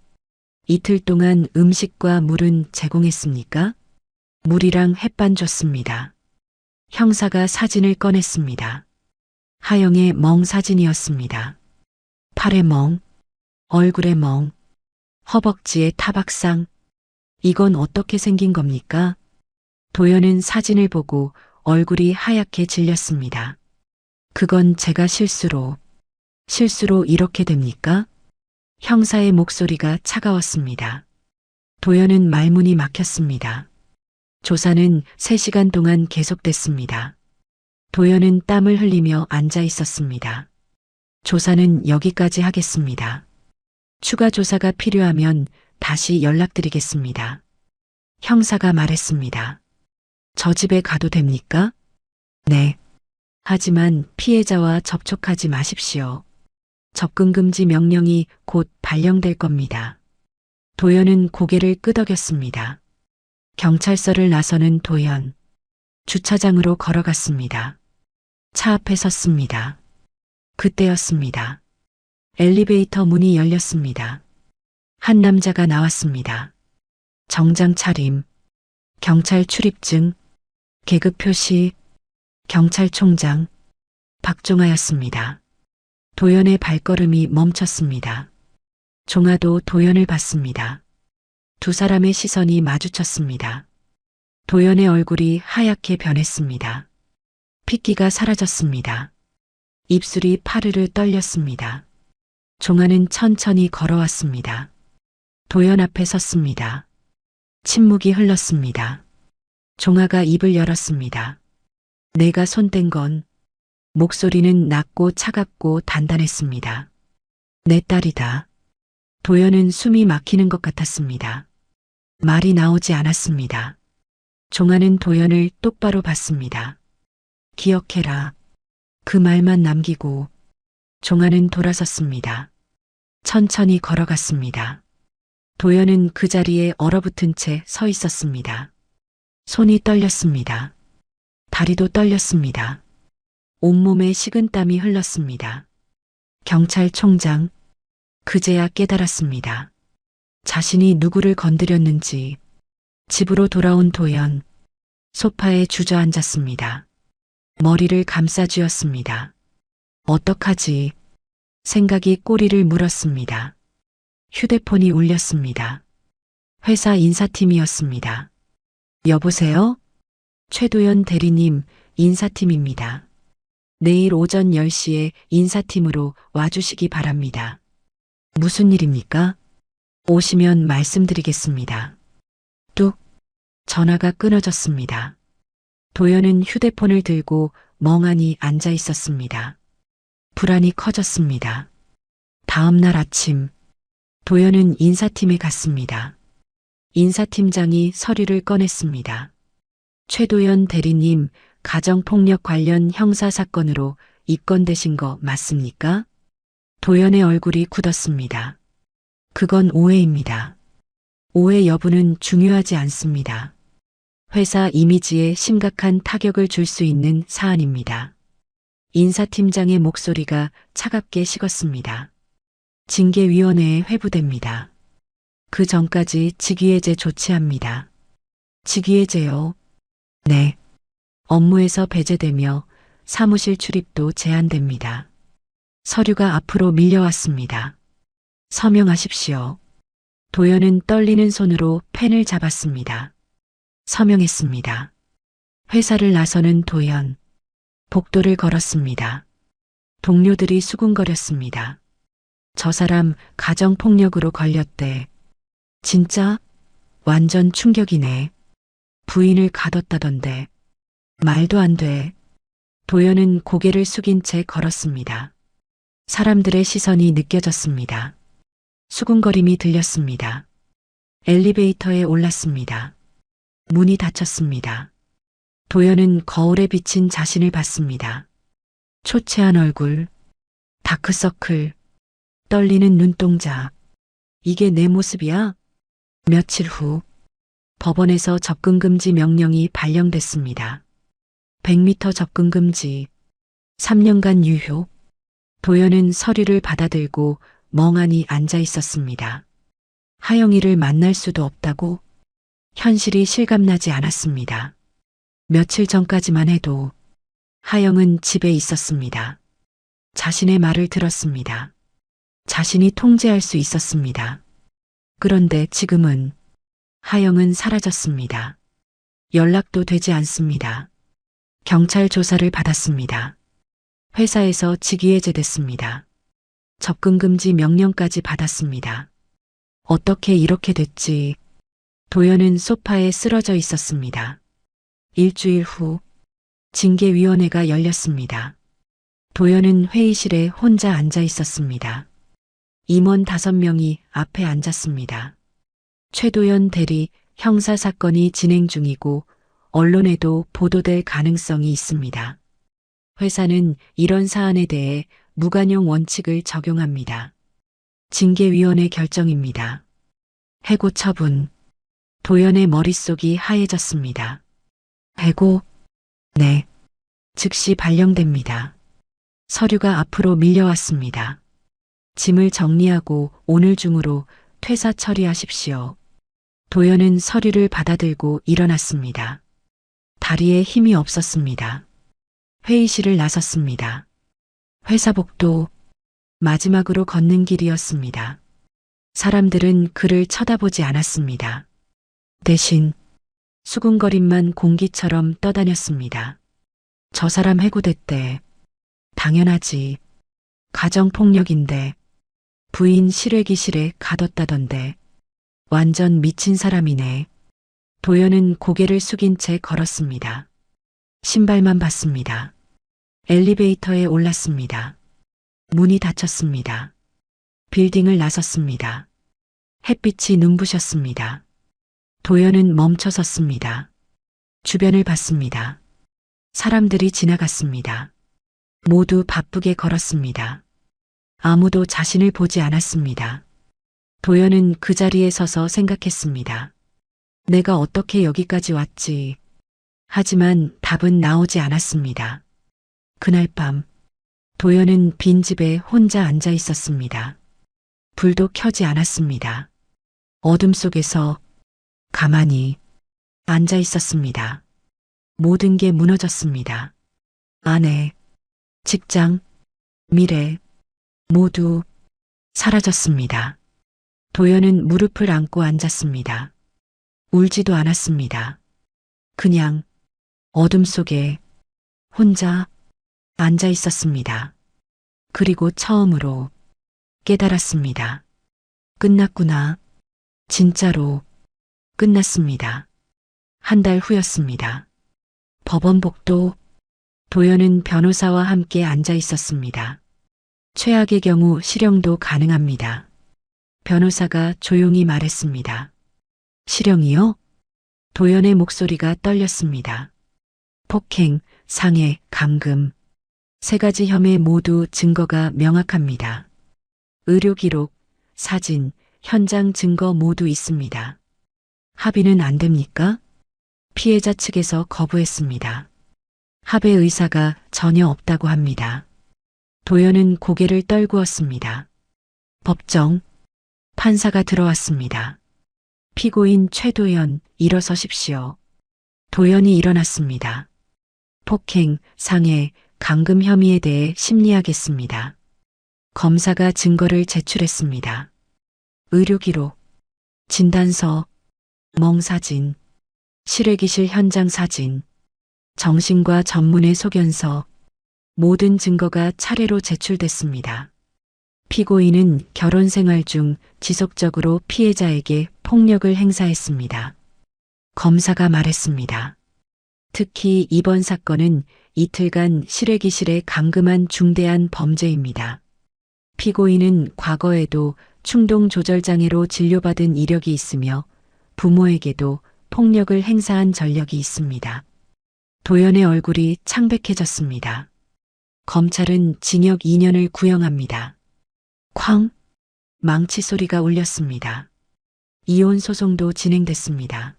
이틀 동안 음식과 물은 제공했습니까? 물이랑 햇반 줬습니다. 형사가 사진을 꺼냈습니다. 하영의 멍 사진이었습니다. 팔에 멍, 얼굴에 멍, 허벅지에 타박상. 이건 어떻게 생긴 겁니까? 도연은 사진을 보고 얼굴이 하얗게 질렸습니다. 그건 제가 실수로 이렇게 됩니까? 형사의 목소리가 차가웠습니다. 도연은 말문이 막혔습니다. 조사는 3시간 동안 계속됐습니다. 도연은 땀을 흘리며 앉아 있었습니다. 조사는 여기까지 하겠습니다. 추가 조사가 필요하면 다시 연락드리겠습니다. 형사가 말했습니다. 저 집에 가도 됩니까? 네. 하지만 피해자와 접촉하지 마십시오. 접근금지 명령이 곧 발령될 겁니다. 도연은 고개를 끄덕였습니다. 경찰서를 나서는 도연. 주차장으로 걸어갔습니다. 차 앞에 섰습니다. 그때였습니다. 엘리베이터 문이 열렸습니다. 한 남자가 나왔습니다. 정장 차림, 경찰 출입증, 계급 표시, 경찰총장, 박종하였습니다. 도연의 발걸음이 멈췄습니다. 종하도 도연을 봤습니다. 두 사람의 시선이 마주쳤습니다. 도연의 얼굴이 하얗게 변했습니다. 핏기가 사라졌습니다. 입술이 파르르 떨렸습니다. 종하는 천천히 걸어왔습니다. 도연 앞에 섰습니다. 침묵이 흘렀습니다. 종하가 입을 열었습니다. 내가 손댄 건 목소리는 낮고 차갑고 단단했습니다. 내 딸이다. 도연은 숨이 막히는 것 같았습니다. 말이 나오지 않았습니다. 종아는 도연을 똑바로 봤습니다. 기억해라. 그 말만 남기고 종아는 돌아섰습니다. 천천히 걸어갔습니다. 도연은 그 자리에 얼어붙은 채 서 있었습니다. 손이 떨렸습니다. 다리도 떨렸습니다. 온몸에 식은땀이 흘렀습니다. 경찰총장, 그제야 깨달았습니다. 자신이 누구를 건드렸는지. 집으로 돌아온 도연, 소파에 주저앉았습니다. 머리를 감싸쥐었습니다. 어떡하지? 생각이 꼬리를 물었습니다. 휴대폰이 울렸습니다. 회사 인사팀이었습니다. 여보세요? 최도연 대리님, 인사팀입니다. 내일 오전 10시에 인사팀으로 와주시기 바랍니다. 무슨 일입니까? 오시면 말씀드리겠습니다. 뚝, 전화가 끊어졌습니다. 도연은 휴대폰을 들고 멍하니 앉아 있었습니다. 불안이 커졌습니다. 다음 날 아침, 도연은 인사팀에 갔습니다. 인사팀장이 서류를 꺼냈습니다. 최도연 대리님, 가정폭력 관련 형사사건으로 입건되신 거 맞습니까? 도연의 얼굴이 굳었습니다. 그건 오해입니다. 오해 여부는 중요하지 않습니다. 회사 이미지에 심각한 타격을 줄 수 있는 사안입니다. 인사팀장의 목소리가 차갑게 식었습니다. 징계위원회에 회부됩니다. 그 전까지 직위해제 조치합니다. 직위해제요? 네. 업무에서 배제되며 사무실 출입도 제한됩니다. 서류가 앞으로 밀려왔습니다. 서명하십시오. 도연은 떨리는 손으로 펜을 잡았습니다. 서명했습니다. 회사를 나서는 도연. 복도를 걸었습니다. 동료들이 수군거렸습니다. 저 사람 가정폭력으로 걸렸대. 진짜? 완전 충격이네. 부인을 가뒀다던데. 말도 안 돼. 도연은 고개를 숙인 채 걸었습니다. 사람들의 시선이 느껴졌습니다. 수군거림이 들렸습니다. 엘리베이터에 올랐습니다. 문이 닫혔습니다. 도연은 거울에 비친 자신을 봤습니다. 초췌한 얼굴, 다크서클, 떨리는 눈동자. 이게 내 모습이야? 며칠 후, 법원에서 접근금지 명령이 발령됐습니다. 100m 접근금지, 3년간 유효. 도연은 서류를 받아들고 멍하니 앉아 있었습니다. 하영이를 만날 수도 없다고? 현실이 실감나지 않았습니다. 며칠 전까지만 해도 하영은 집에 있었습니다. 자신의 말을 들었습니다. 자신이 통제할 수 있었습니다. 그런데 지금은 하영은 사라졌습니다. 연락도 되지 않습니다. 경찰 조사를 받았습니다. 회사에서 직위해제됐습니다. 접근금지 명령까지 받았습니다. 어떻게 이렇게 됐지? 도연은 소파에 쓰러져 있었습니다. 일주일 후 징계위원회가 열렸습니다. 도연은 회의실에 혼자 앉아 있었습니다. 임원 5명이 앞에 앉았습니다. 최도연 대리 형사사건이 진행 중이고 언론에도 보도될 가능성이 있습니다. 회사는 이런 사안에 대해 무관용 원칙을 적용합니다. 징계위원회 결정입니다. 해고 처분. 도연의 머릿속이 하얘졌습니다. 해고? 네. 즉시 발령됩니다. 서류가 앞으로 밀려왔습니다. 짐을 정리하고 오늘 중으로 퇴사 처리하십시오. 도연은 서류를 받아들고 일어났습니다. 다리에 힘이 없었습니다. 회의실을 나섰습니다. 회사 복도, 마지막으로 걷는 길이었습니다. 사람들은 그를 쳐다보지 않았습니다. 대신 수군거림만 공기처럼 떠다녔습니다. 저 사람 해고됐대. 당연하지. 가정폭력인데 부인 실외기실에 가뒀다던데. 완전 미친 사람이네. 도연은 고개를 숙인 채 걸었습니다. 신발만 봤습니다. 엘리베이터에 올랐습니다. 문이 닫혔습니다. 빌딩을 나섰습니다. 햇빛이 눈부셨습니다. 도연은 멈춰 섰습니다. 주변을 봤습니다. 사람들이 지나갔습니다. 모두 바쁘게 걸었습니다. 아무도 자신을 보지 않았습니다. 도연은 그 자리에 서서 생각했습니다. 내가 어떻게 여기까지 왔지? 하지만 답은 나오지 않았습니다. 그날 밤, 도연은 빈집에 혼자 앉아 있었습니다. 불도 켜지 않았습니다. 어둠 속에서 가만히 앉아 있었습니다. 모든 게 무너졌습니다. 아내, 직장, 미래, 모두 사라졌습니다. 도연은 무릎을 안고 앉았습니다. 울지도 않았습니다. 그냥 어둠 속에 혼자 앉아 있었습니다. 그리고 처음으로 깨달았습니다. 끝났구나. 진짜로 끝났습니다. 한 달 후였습니다. 법원복도. 도연은 변호사와 함께 앉아 있었습니다. 최악의 경우 실형도 가능합니다. 변호사가 조용히 말했습니다. 실형이요? 도연의 목소리가 떨렸습니다. 폭행, 상해, 감금. 세 가지 혐의 모두 증거가 명확합니다. 의료 기록, 사진, 현장 증거 모두 있습니다. 합의는 안 됩니까? 피해자 측에서 거부했습니다. 합의 의사가 전혀 없다고 합니다. 도연은 고개를 떨구었습니다. 법정, 판사가 들어왔습니다. 피고인 최도연, 일어서십시오. 도연이 일어났습니다. 폭행, 상해, 감금 혐의에 대해 심리하겠습니다. 검사가 증거를 제출했습니다. 의료 기록, 진단서, 멍사진, 실외기실 현장 사진, 정신과 전문의 소견서, 모든 증거가 차례로 제출됐습니다. 피고인은 결혼 생활 중 지속적으로 피해자에게 폭력을 행사했습니다. 검사가 말했습니다. 특히 이번 사건은 이틀간 실외기실에 감금한 중대한 범죄입니다. 피고인은 과거에도 충동조절장애로 진료받은 이력이 있으며 부모에게도 폭력을 행사한 전력이 있습니다. 도연의 얼굴이 창백해졌습니다. 검찰은 징역 2년을 구형합니다. 쾅! 망치 소리가 울렸습니다. 이혼 소송도 진행됐습니다.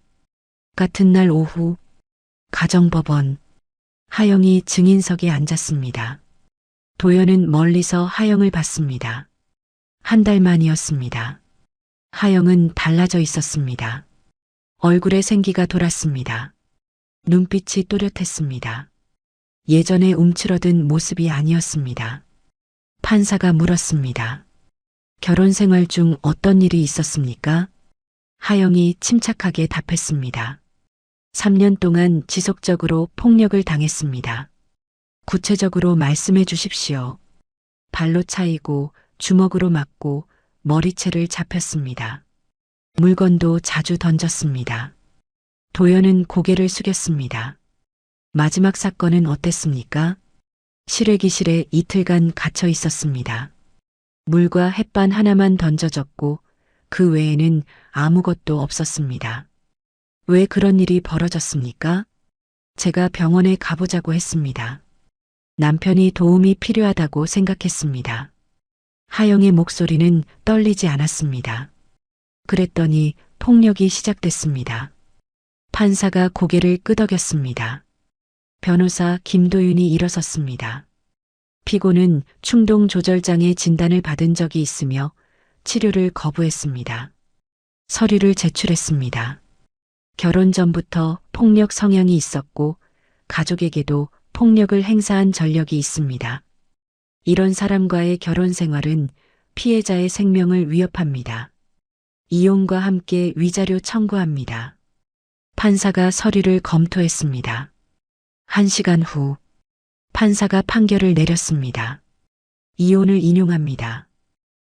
같은 날 오후, 가정법원, 하영이 증인석에 앉았습니다. 도연은 멀리서 하영을 봤습니다. 한 달 만이었습니다. 하영은 달라져 있었습니다. 얼굴에 생기가 돌았습니다. 눈빛이 또렷했습니다. 예전에 움츠러든 모습이 아니었습니다. 판사가 물었습니다. 결혼 생활 중 어떤 일이 있었습니까? 하영이 침착하게 답했습니다. 3년 동안 지속적으로 폭력을 당했습니다. 구체적으로 말씀해 주십시오. 발로 차이고 주먹으로 맞고 머리채를 잡혔습니다. 물건도 자주 던졌습니다. 도연은 고개를 숙였습니다. 마지막 사건은 어땠습니까? 실외기실에 이틀간 갇혀 있었습니다. 물과 햇반 하나만 던져졌고 그 외에는 아무것도 없었습니다. 왜 그런 일이 벌어졌습니까? 제가 병원에 가보자고 했습니다. 남편이 도움이 필요하다고 생각했습니다. 하영의 목소리는 떨리지 않았습니다. 그랬더니 폭력이 시작됐습니다. 판사가 고개를 끄덕였습니다. 변호사 김도윤이 일어섰습니다. 피고는 충동조절장애 진단을 받은 적이 있으며 치료를 거부했습니다. 서류를 제출했습니다. 결혼 전부터 폭력 성향이 있었고 가족에게도 폭력을 행사한 전력이 있습니다. 이런 사람과의 결혼 생활은 피해자의 생명을 위협합니다. 이혼과 함께 위자료 청구합니다. 판사가 서류를 검토했습니다. 1시간 후 판사가 판결을 내렸습니다. 이혼을 인용합니다.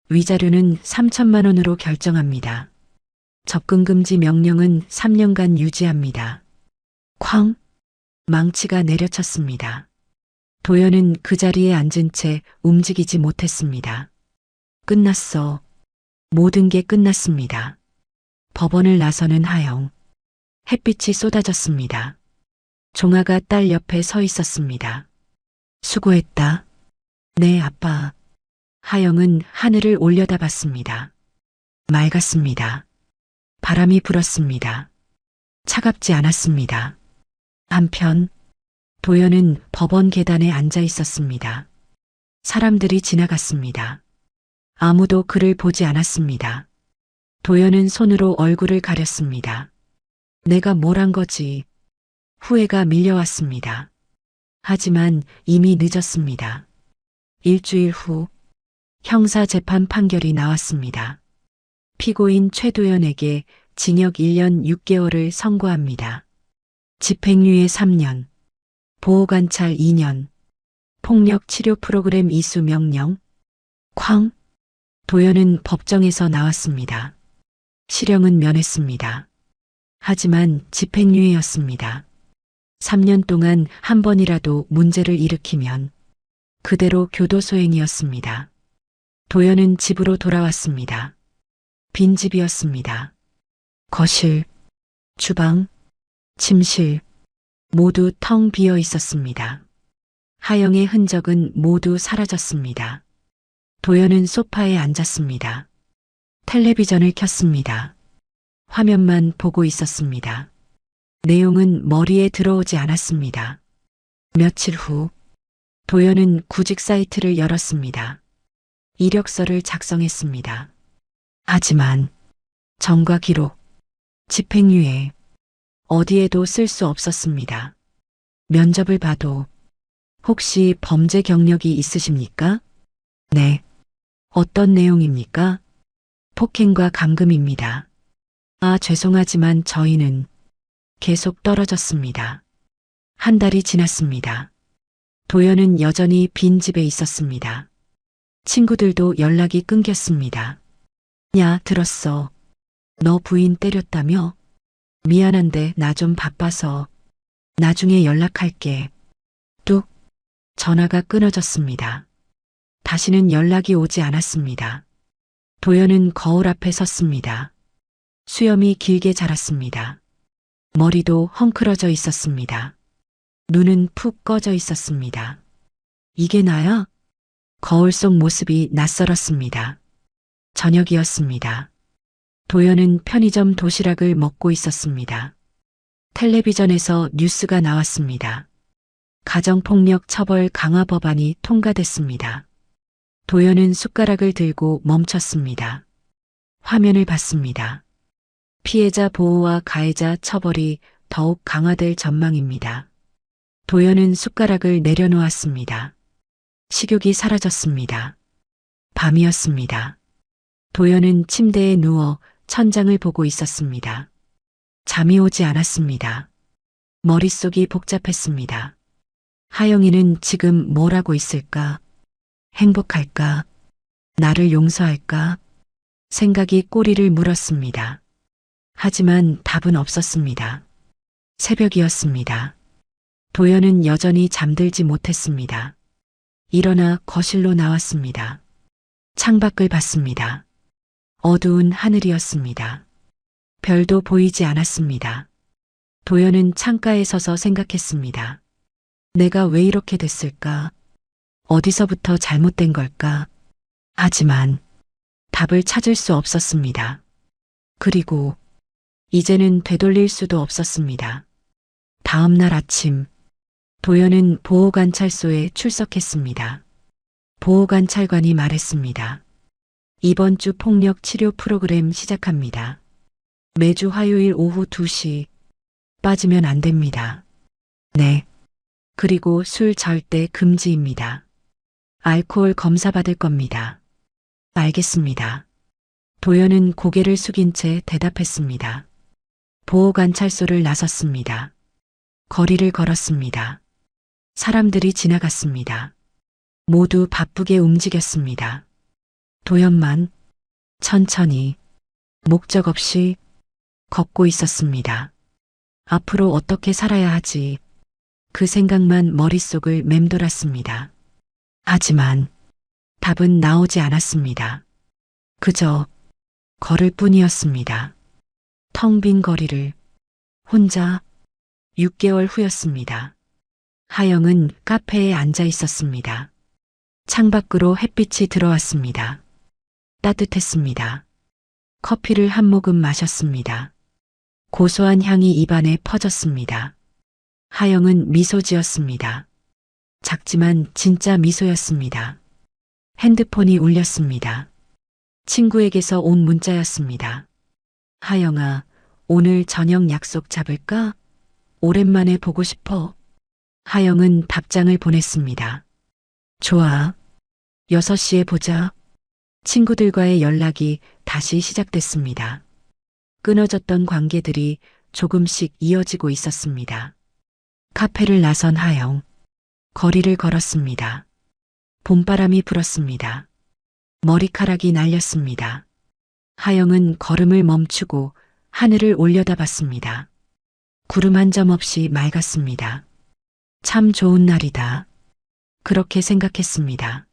위자료는 3천만 원으로 결정합니다. 접근금지 명령은 3년간 유지합니다. 쾅! 망치가 내려쳤습니다. 도연은 그 자리에 앉은 채 움직이지 못했습니다. 끝났어. 모든 게 끝났습니다. 법원을 나서는 하영. 햇빛이 쏟아졌습니다. 종아가 딸 옆에 서 있었습니다. 수고했다. 네, 아빠. 하영은 하늘을 올려다봤습니다. 맑았습니다. 바람이 불었습니다. 차갑지 않았습니다. 한편 도연은 법원 계단에 앉아 있었습니다. 사람들이 지나갔습니다. 아무도 그를 보지 않았습니다. 도연은 손으로 얼굴을 가렸습니다. 내가 뭘 한 거지? 후회가 밀려왔습니다. 하지만 이미 늦었습니다. 일주일 후 형사재판 판결이 나왔습니다. 피고인 최도연에게 징역 1년 6개월을 선고합니다. 집행유예 3년, 보호관찰 2년, 폭력치료 프로그램 이수 명령, 쾅! 도연은 법정에서 나왔습니다. 실형은 면했습니다. 하지만 집행유예였습니다. 3년 동안 한 번이라도 문제를 일으키면 그대로 교도소행이었습니다. 도연은 집으로 돌아왔습니다. 빈집이었습니다. 거실, 주방, 침실 모두 텅 비어 있었습니다. 하영의 흔적은 모두 사라졌습니다. 도연은 소파에 앉았습니다. 텔레비전을 켰습니다. 화면만 보고 있었습니다. 내용은 머리에 들어오지 않았습니다. 며칠 후 도연은 구직 사이트를 열었습니다. 이력서를 작성했습니다. 하지만 정과 기록, 집행유예 어디에도 쓸 수 없었습니다. 면접을 봐도 혹시 범죄 경력이 있으십니까? 네. 어떤 내용입니까? 폭행과 감금입니다. 아, 죄송하지만 저희는 계속 떨어졌습니다. 한 달이 지났습니다. 도연은 여전히 빈집에 있었습니다. 친구들도 연락이 끊겼습니다. 야, 들었어. 너 부인 때렸다며? 미안한데 나 좀 바빠서 나중에 연락할게. 뚝. 전화가 끊어졌습니다. 다시는 연락이 오지 않았습니다. 도연은 거울 앞에 섰습니다. 수염이 길게 자랐습니다. 머리도 헝클어져 있었습니다. 눈은 푹 꺼져 있었습니다. 이게 나야? 거울 속 모습이 낯설었습니다. 저녁이었습니다. 도연은 편의점 도시락을 먹고 있었습니다. 텔레비전에서 뉴스가 나왔습니다. 가정폭력 처벌 강화 법안이 통과됐습니다. 도연은 숟가락을 들고 멈췄습니다. 화면을 봤습니다. 피해자 보호와 가해자 처벌이 더욱 강화될 전망입니다. 도연은 숟가락을 내려놓았습니다. 식욕이 사라졌습니다. 밤이었습니다. 도연은 침대에 누워 천장을 보고 있었습니다. 잠이 오지 않았습니다. 머릿속이 복잡했습니다. 하영이는 지금 뭘 하고 있을까? 행복할까? 나를 용서할까? 생각이 꼬리를 물었습니다. 하지만 답은 없었습니다. 새벽이었습니다. 도연은 여전히 잠들지 못했습니다. 일어나 거실로 나왔습니다. 창밖을 봤습니다. 어두운 하늘이었습니다. 별도 보이지 않았습니다. 도연은 창가에 서서 생각했습니다. 내가 왜 이렇게 됐을까? 어디서부터 잘못된 걸까? 하지만 답을 찾을 수 없었습니다. 그리고 이제는 되돌릴 수도 없었습니다. 다음 날 아침 도연은 보호관찰소에 출석했습니다. 보호관찰관이 말했습니다. 이번 주 폭력 치료 프로그램 시작합니다. 매주 화요일 오후 2시 빠지면 안 됩니다. 네. 그리고 술 절대 금지입니다. 알코올 검사 받을 겁니다. 알겠습니다. 도연은 고개를 숙인 채 대답했습니다. 보호관찰소를 나섰습니다. 거리를 걸었습니다. 사람들이 지나갔습니다. 모두 바쁘게 움직였습니다. 도연만 천천히 목적 없이 걷고 있었습니다. 앞으로 어떻게 살아야 하지? 그 생각만 머릿속을 맴돌았습니다. 하지만 답은 나오지 않았습니다. 그저 걸을 뿐이었습니다. 텅 빈 거리를 혼자 6개월 후였습니다. 하영은 카페에 앉아 있었습니다. 창밖으로 햇빛이 들어왔습니다. 따뜻했습니다. 커피를 한 모금 마셨습니다. 고소한 향이 입안에 퍼졌습니다. 하영은 미소 지었습니다. 작지만 진짜 미소였습니다. 핸드폰이 울렸습니다. 친구에게서 온 문자였습니다. 하영아, 오늘 저녁 약속 잡을까? 오랜만에 보고 싶어. 하영은 답장을 보냈습니다. 좋아. 6시에 보자. 친구들과의 연락이 다시 시작됐습니다. 끊어졌던 관계들이 조금씩 이어지고 있었습니다. 카페를 나선 하영. 거리를 걸었습니다. 봄바람이 불었습니다. 머리카락이 날렸습니다. 하영은 걸음을 멈추고 하늘을 올려다봤습니다. 구름 한 점 없이 맑았습니다. 참 좋은 날이다. 그렇게 생각했습니다.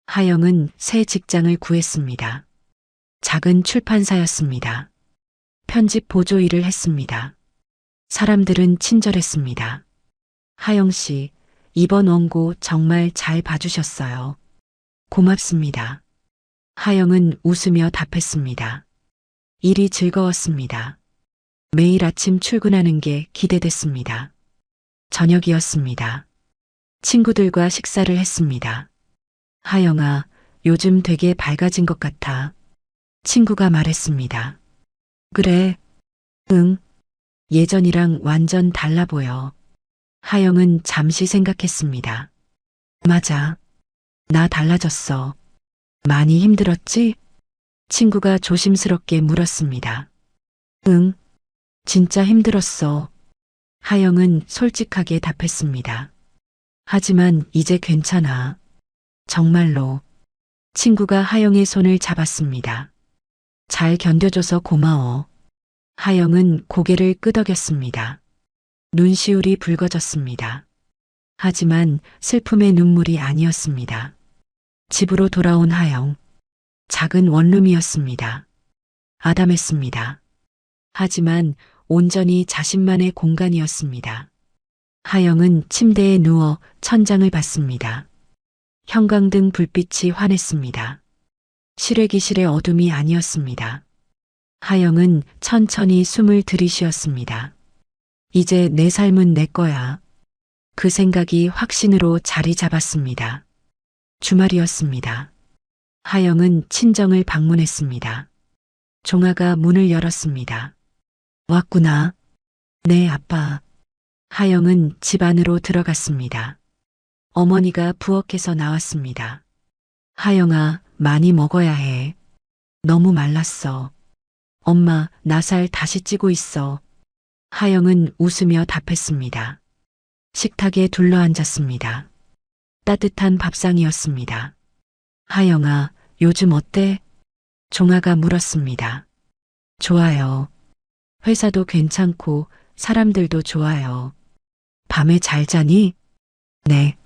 하영은 새 직장을 구했습니다. 작은 출판사였습니다. 편집 보조 일을 했습니다. 사람들은 친절했습니다. 하영 씨, 이번 원고 정말 잘 봐주셨어요. 고맙습니다. 하영은 웃으며 답했습니다. 일이 즐거웠습니다. 매일 아침 출근하는 게 기대됐습니다. 저녁이었습니다. 친구들과 식사를 했습니다. 하영아, 요즘 되게 밝아진 것 같아. 친구가 말했습니다. 그래. 응. 예전이랑 완전 달라 보여. 하영은 잠시 생각했습니다. 맞아. 나 달라졌어. 많이 힘들었지? 친구가 조심스럽게 물었습니다. 응. 진짜 힘들었어. 하영은 솔직하게 답했습니다. 하지만 이제 괜찮아. 정말로. 친구가 하영의 손을 잡았습니다. 잘 견뎌줘서 고마워. 하영은 고개를 끄덕였습니다. 눈시울이 붉어졌습니다. 하지만 슬픔의 눈물이 아니었습니다. 집으로 돌아온 하영. 작은 원룸이었습니다. 아담했습니다. 하지만 온전히 자신만의 공간이었습니다. 하영은 침대에 누워 천장을 봤습니다. 형광등 불빛이 환했습니다. 실외기실의 어둠이 아니었습니다. 하영은 천천히 숨을 들이쉬었습니다. 이제 내 삶은 내 거야. 그 생각이 확신으로 자리 잡았습니다. 주말이었습니다. 하영은 친정을 방문했습니다. 종아가 문을 열었습니다. 왔구나. 네, 아빠. 하영은 집 안으로 들어갔습니다. 어머니가 부엌에서 나왔습니다. 하영아, 많이 먹어야 해. 너무 말랐어. 엄마, 나 살 다시 찌고 있어. 하영은 웃으며 답했습니다. 식탁에 둘러앉았습니다. 따뜻한 밥상이었습니다. 하영아, 요즘 어때? 종아가 물었습니다. 좋아요. 회사도 괜찮고 사람들도 좋아요. 밤에 잘 자니? 네.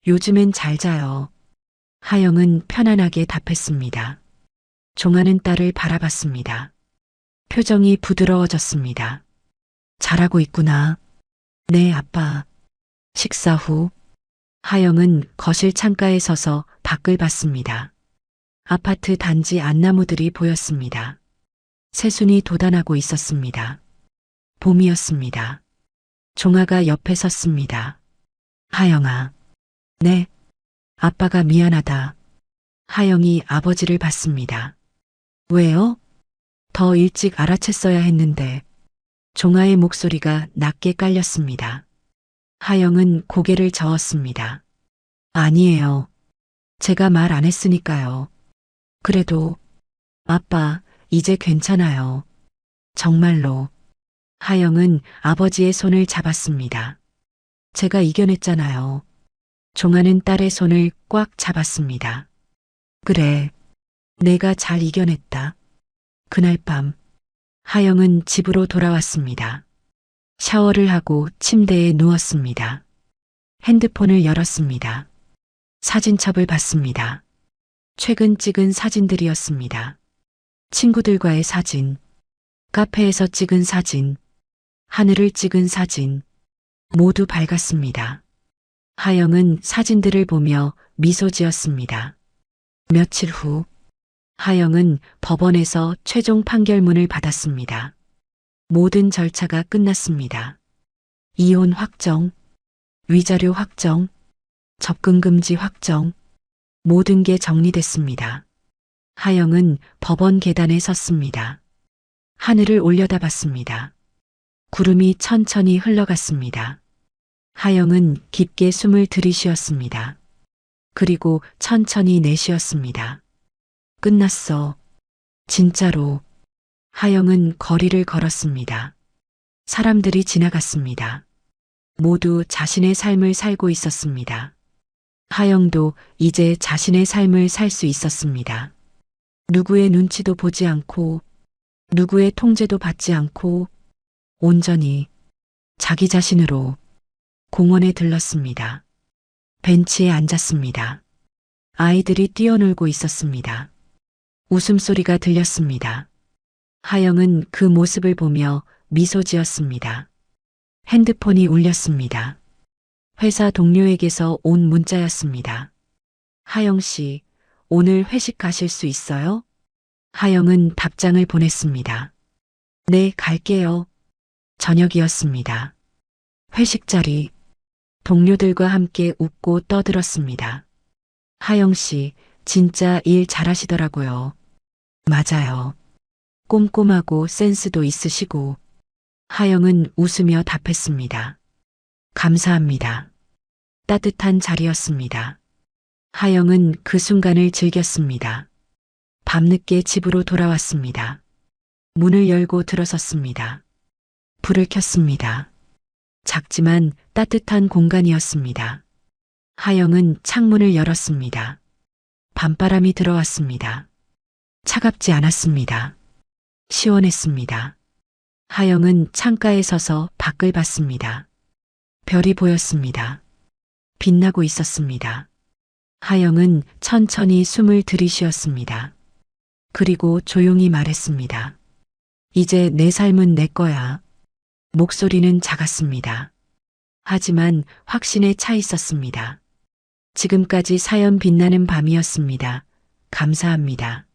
요즘엔 잘 자요. 하영은 편안하게 답했습니다. 종아는 딸을 바라봤습니다. 표정이 부드러워졌습니다. 잘하고 있구나. 네, 아빠. 식사 후 하영은 거실 창가에 서서 밖을 봤습니다. 아파트 단지 안나무들이 보였습니다. 새순이 돋아나고 있었습니다. 봄이었습니다. 종아가 옆에 섰습니다. 하영아. 네. 아빠가 미안하다. 하영이 아버지를 봤습니다. 왜요? 더 일찍 알아챘어야 했는데. 종아의 목소리가 낮게 깔렸습니다. 하영은 고개를 저었습니다. 아니에요. 제가 말 안 했으니까요. 그래도 아빠, 이제 괜찮아요. 정말로. 하영은 아버지의 손을 잡았습니다. 제가 이겨냈잖아요. 종아는 딸의 손을 꽉 잡았습니다. 그래. 내가 잘 이겨냈다. 그날 밤 하영은 집으로 돌아왔습니다. 샤워를 하고 침대에 누웠습니다. 핸드폰을 열었습니다. 사진첩을 봤습니다. 최근 찍은 사진들이었습니다. 친구들과의 사진, 카페에서 찍은 사진, 하늘을 찍은 사진, 모두 밝았습니다. 하영은 사진들을 보며 미소 지었습니다. 며칠 후, 하영은 법원에서 최종 판결문을 받았습니다. 모든 절차가 끝났습니다. 이혼 확정, 위자료 확정, 접근 금지 확정, 모든 게 정리됐습니다. 하영은 법원 계단에 섰습니다. 하늘을 올려다봤습니다. 구름이 천천히 흘러갔습니다. 하영은 깊게 숨을 들이쉬었습니다. 그리고 천천히 내쉬었습니다. 끝났어. 진짜로. 하영은 거리를 걸었습니다. 사람들이 지나갔습니다. 모두 자신의 삶을 살고 있었습니다. 하영도 이제 자신의 삶을 살 수 있었습니다. 누구의 눈치도 보지 않고, 누구의 통제도 받지 않고, 온전히 자기 자신으로 공원에 들렀습니다. 벤치에 앉았습니다. 아이들이 뛰어놀고 있었습니다. 웃음소리가 들렸습니다. 하영은 그 모습을 보며 미소 지었습니다. 핸드폰이 울렸습니다. 회사 동료에게서 온 문자였습니다. 하영 씨, 오늘 회식 가실 수 있어요? 하영은 답장을 보냈습니다. 네, 갈게요. 저녁이었습니다. 회식 자리, 동료들과 함께 웃고 떠들었습니다. 하영 씨, 진짜 일 잘하시더라고요. 맞아요. 꼼꼼하고 센스도 있으시고. 하영은 웃으며 답했습니다. 감사합니다. 따뜻한 자리였습니다. 하영은 그 순간을 즐겼습니다. 밤늦게 집으로 돌아왔습니다. 문을 열고 들어섰습니다. 불을 켰습니다. 작지만 따뜻한 공간이었습니다. 하영은 창문을 열었습니다. 밤바람이 들어왔습니다. 차갑지 않았습니다. 시원했습니다. 하영은 창가에 서서 밖을 봤습니다. 별이 보였습니다. 빛나고 있었습니다. 하영은 천천히 숨을 들이쉬었습니다. 그리고 조용히 말했습니다. 이제 내 삶은 내 거야. 목소리는 작았습니다. 하지만 확신에 차 있었습니다. 지금까지 사연 빛나는 밤이었습니다. 감사합니다.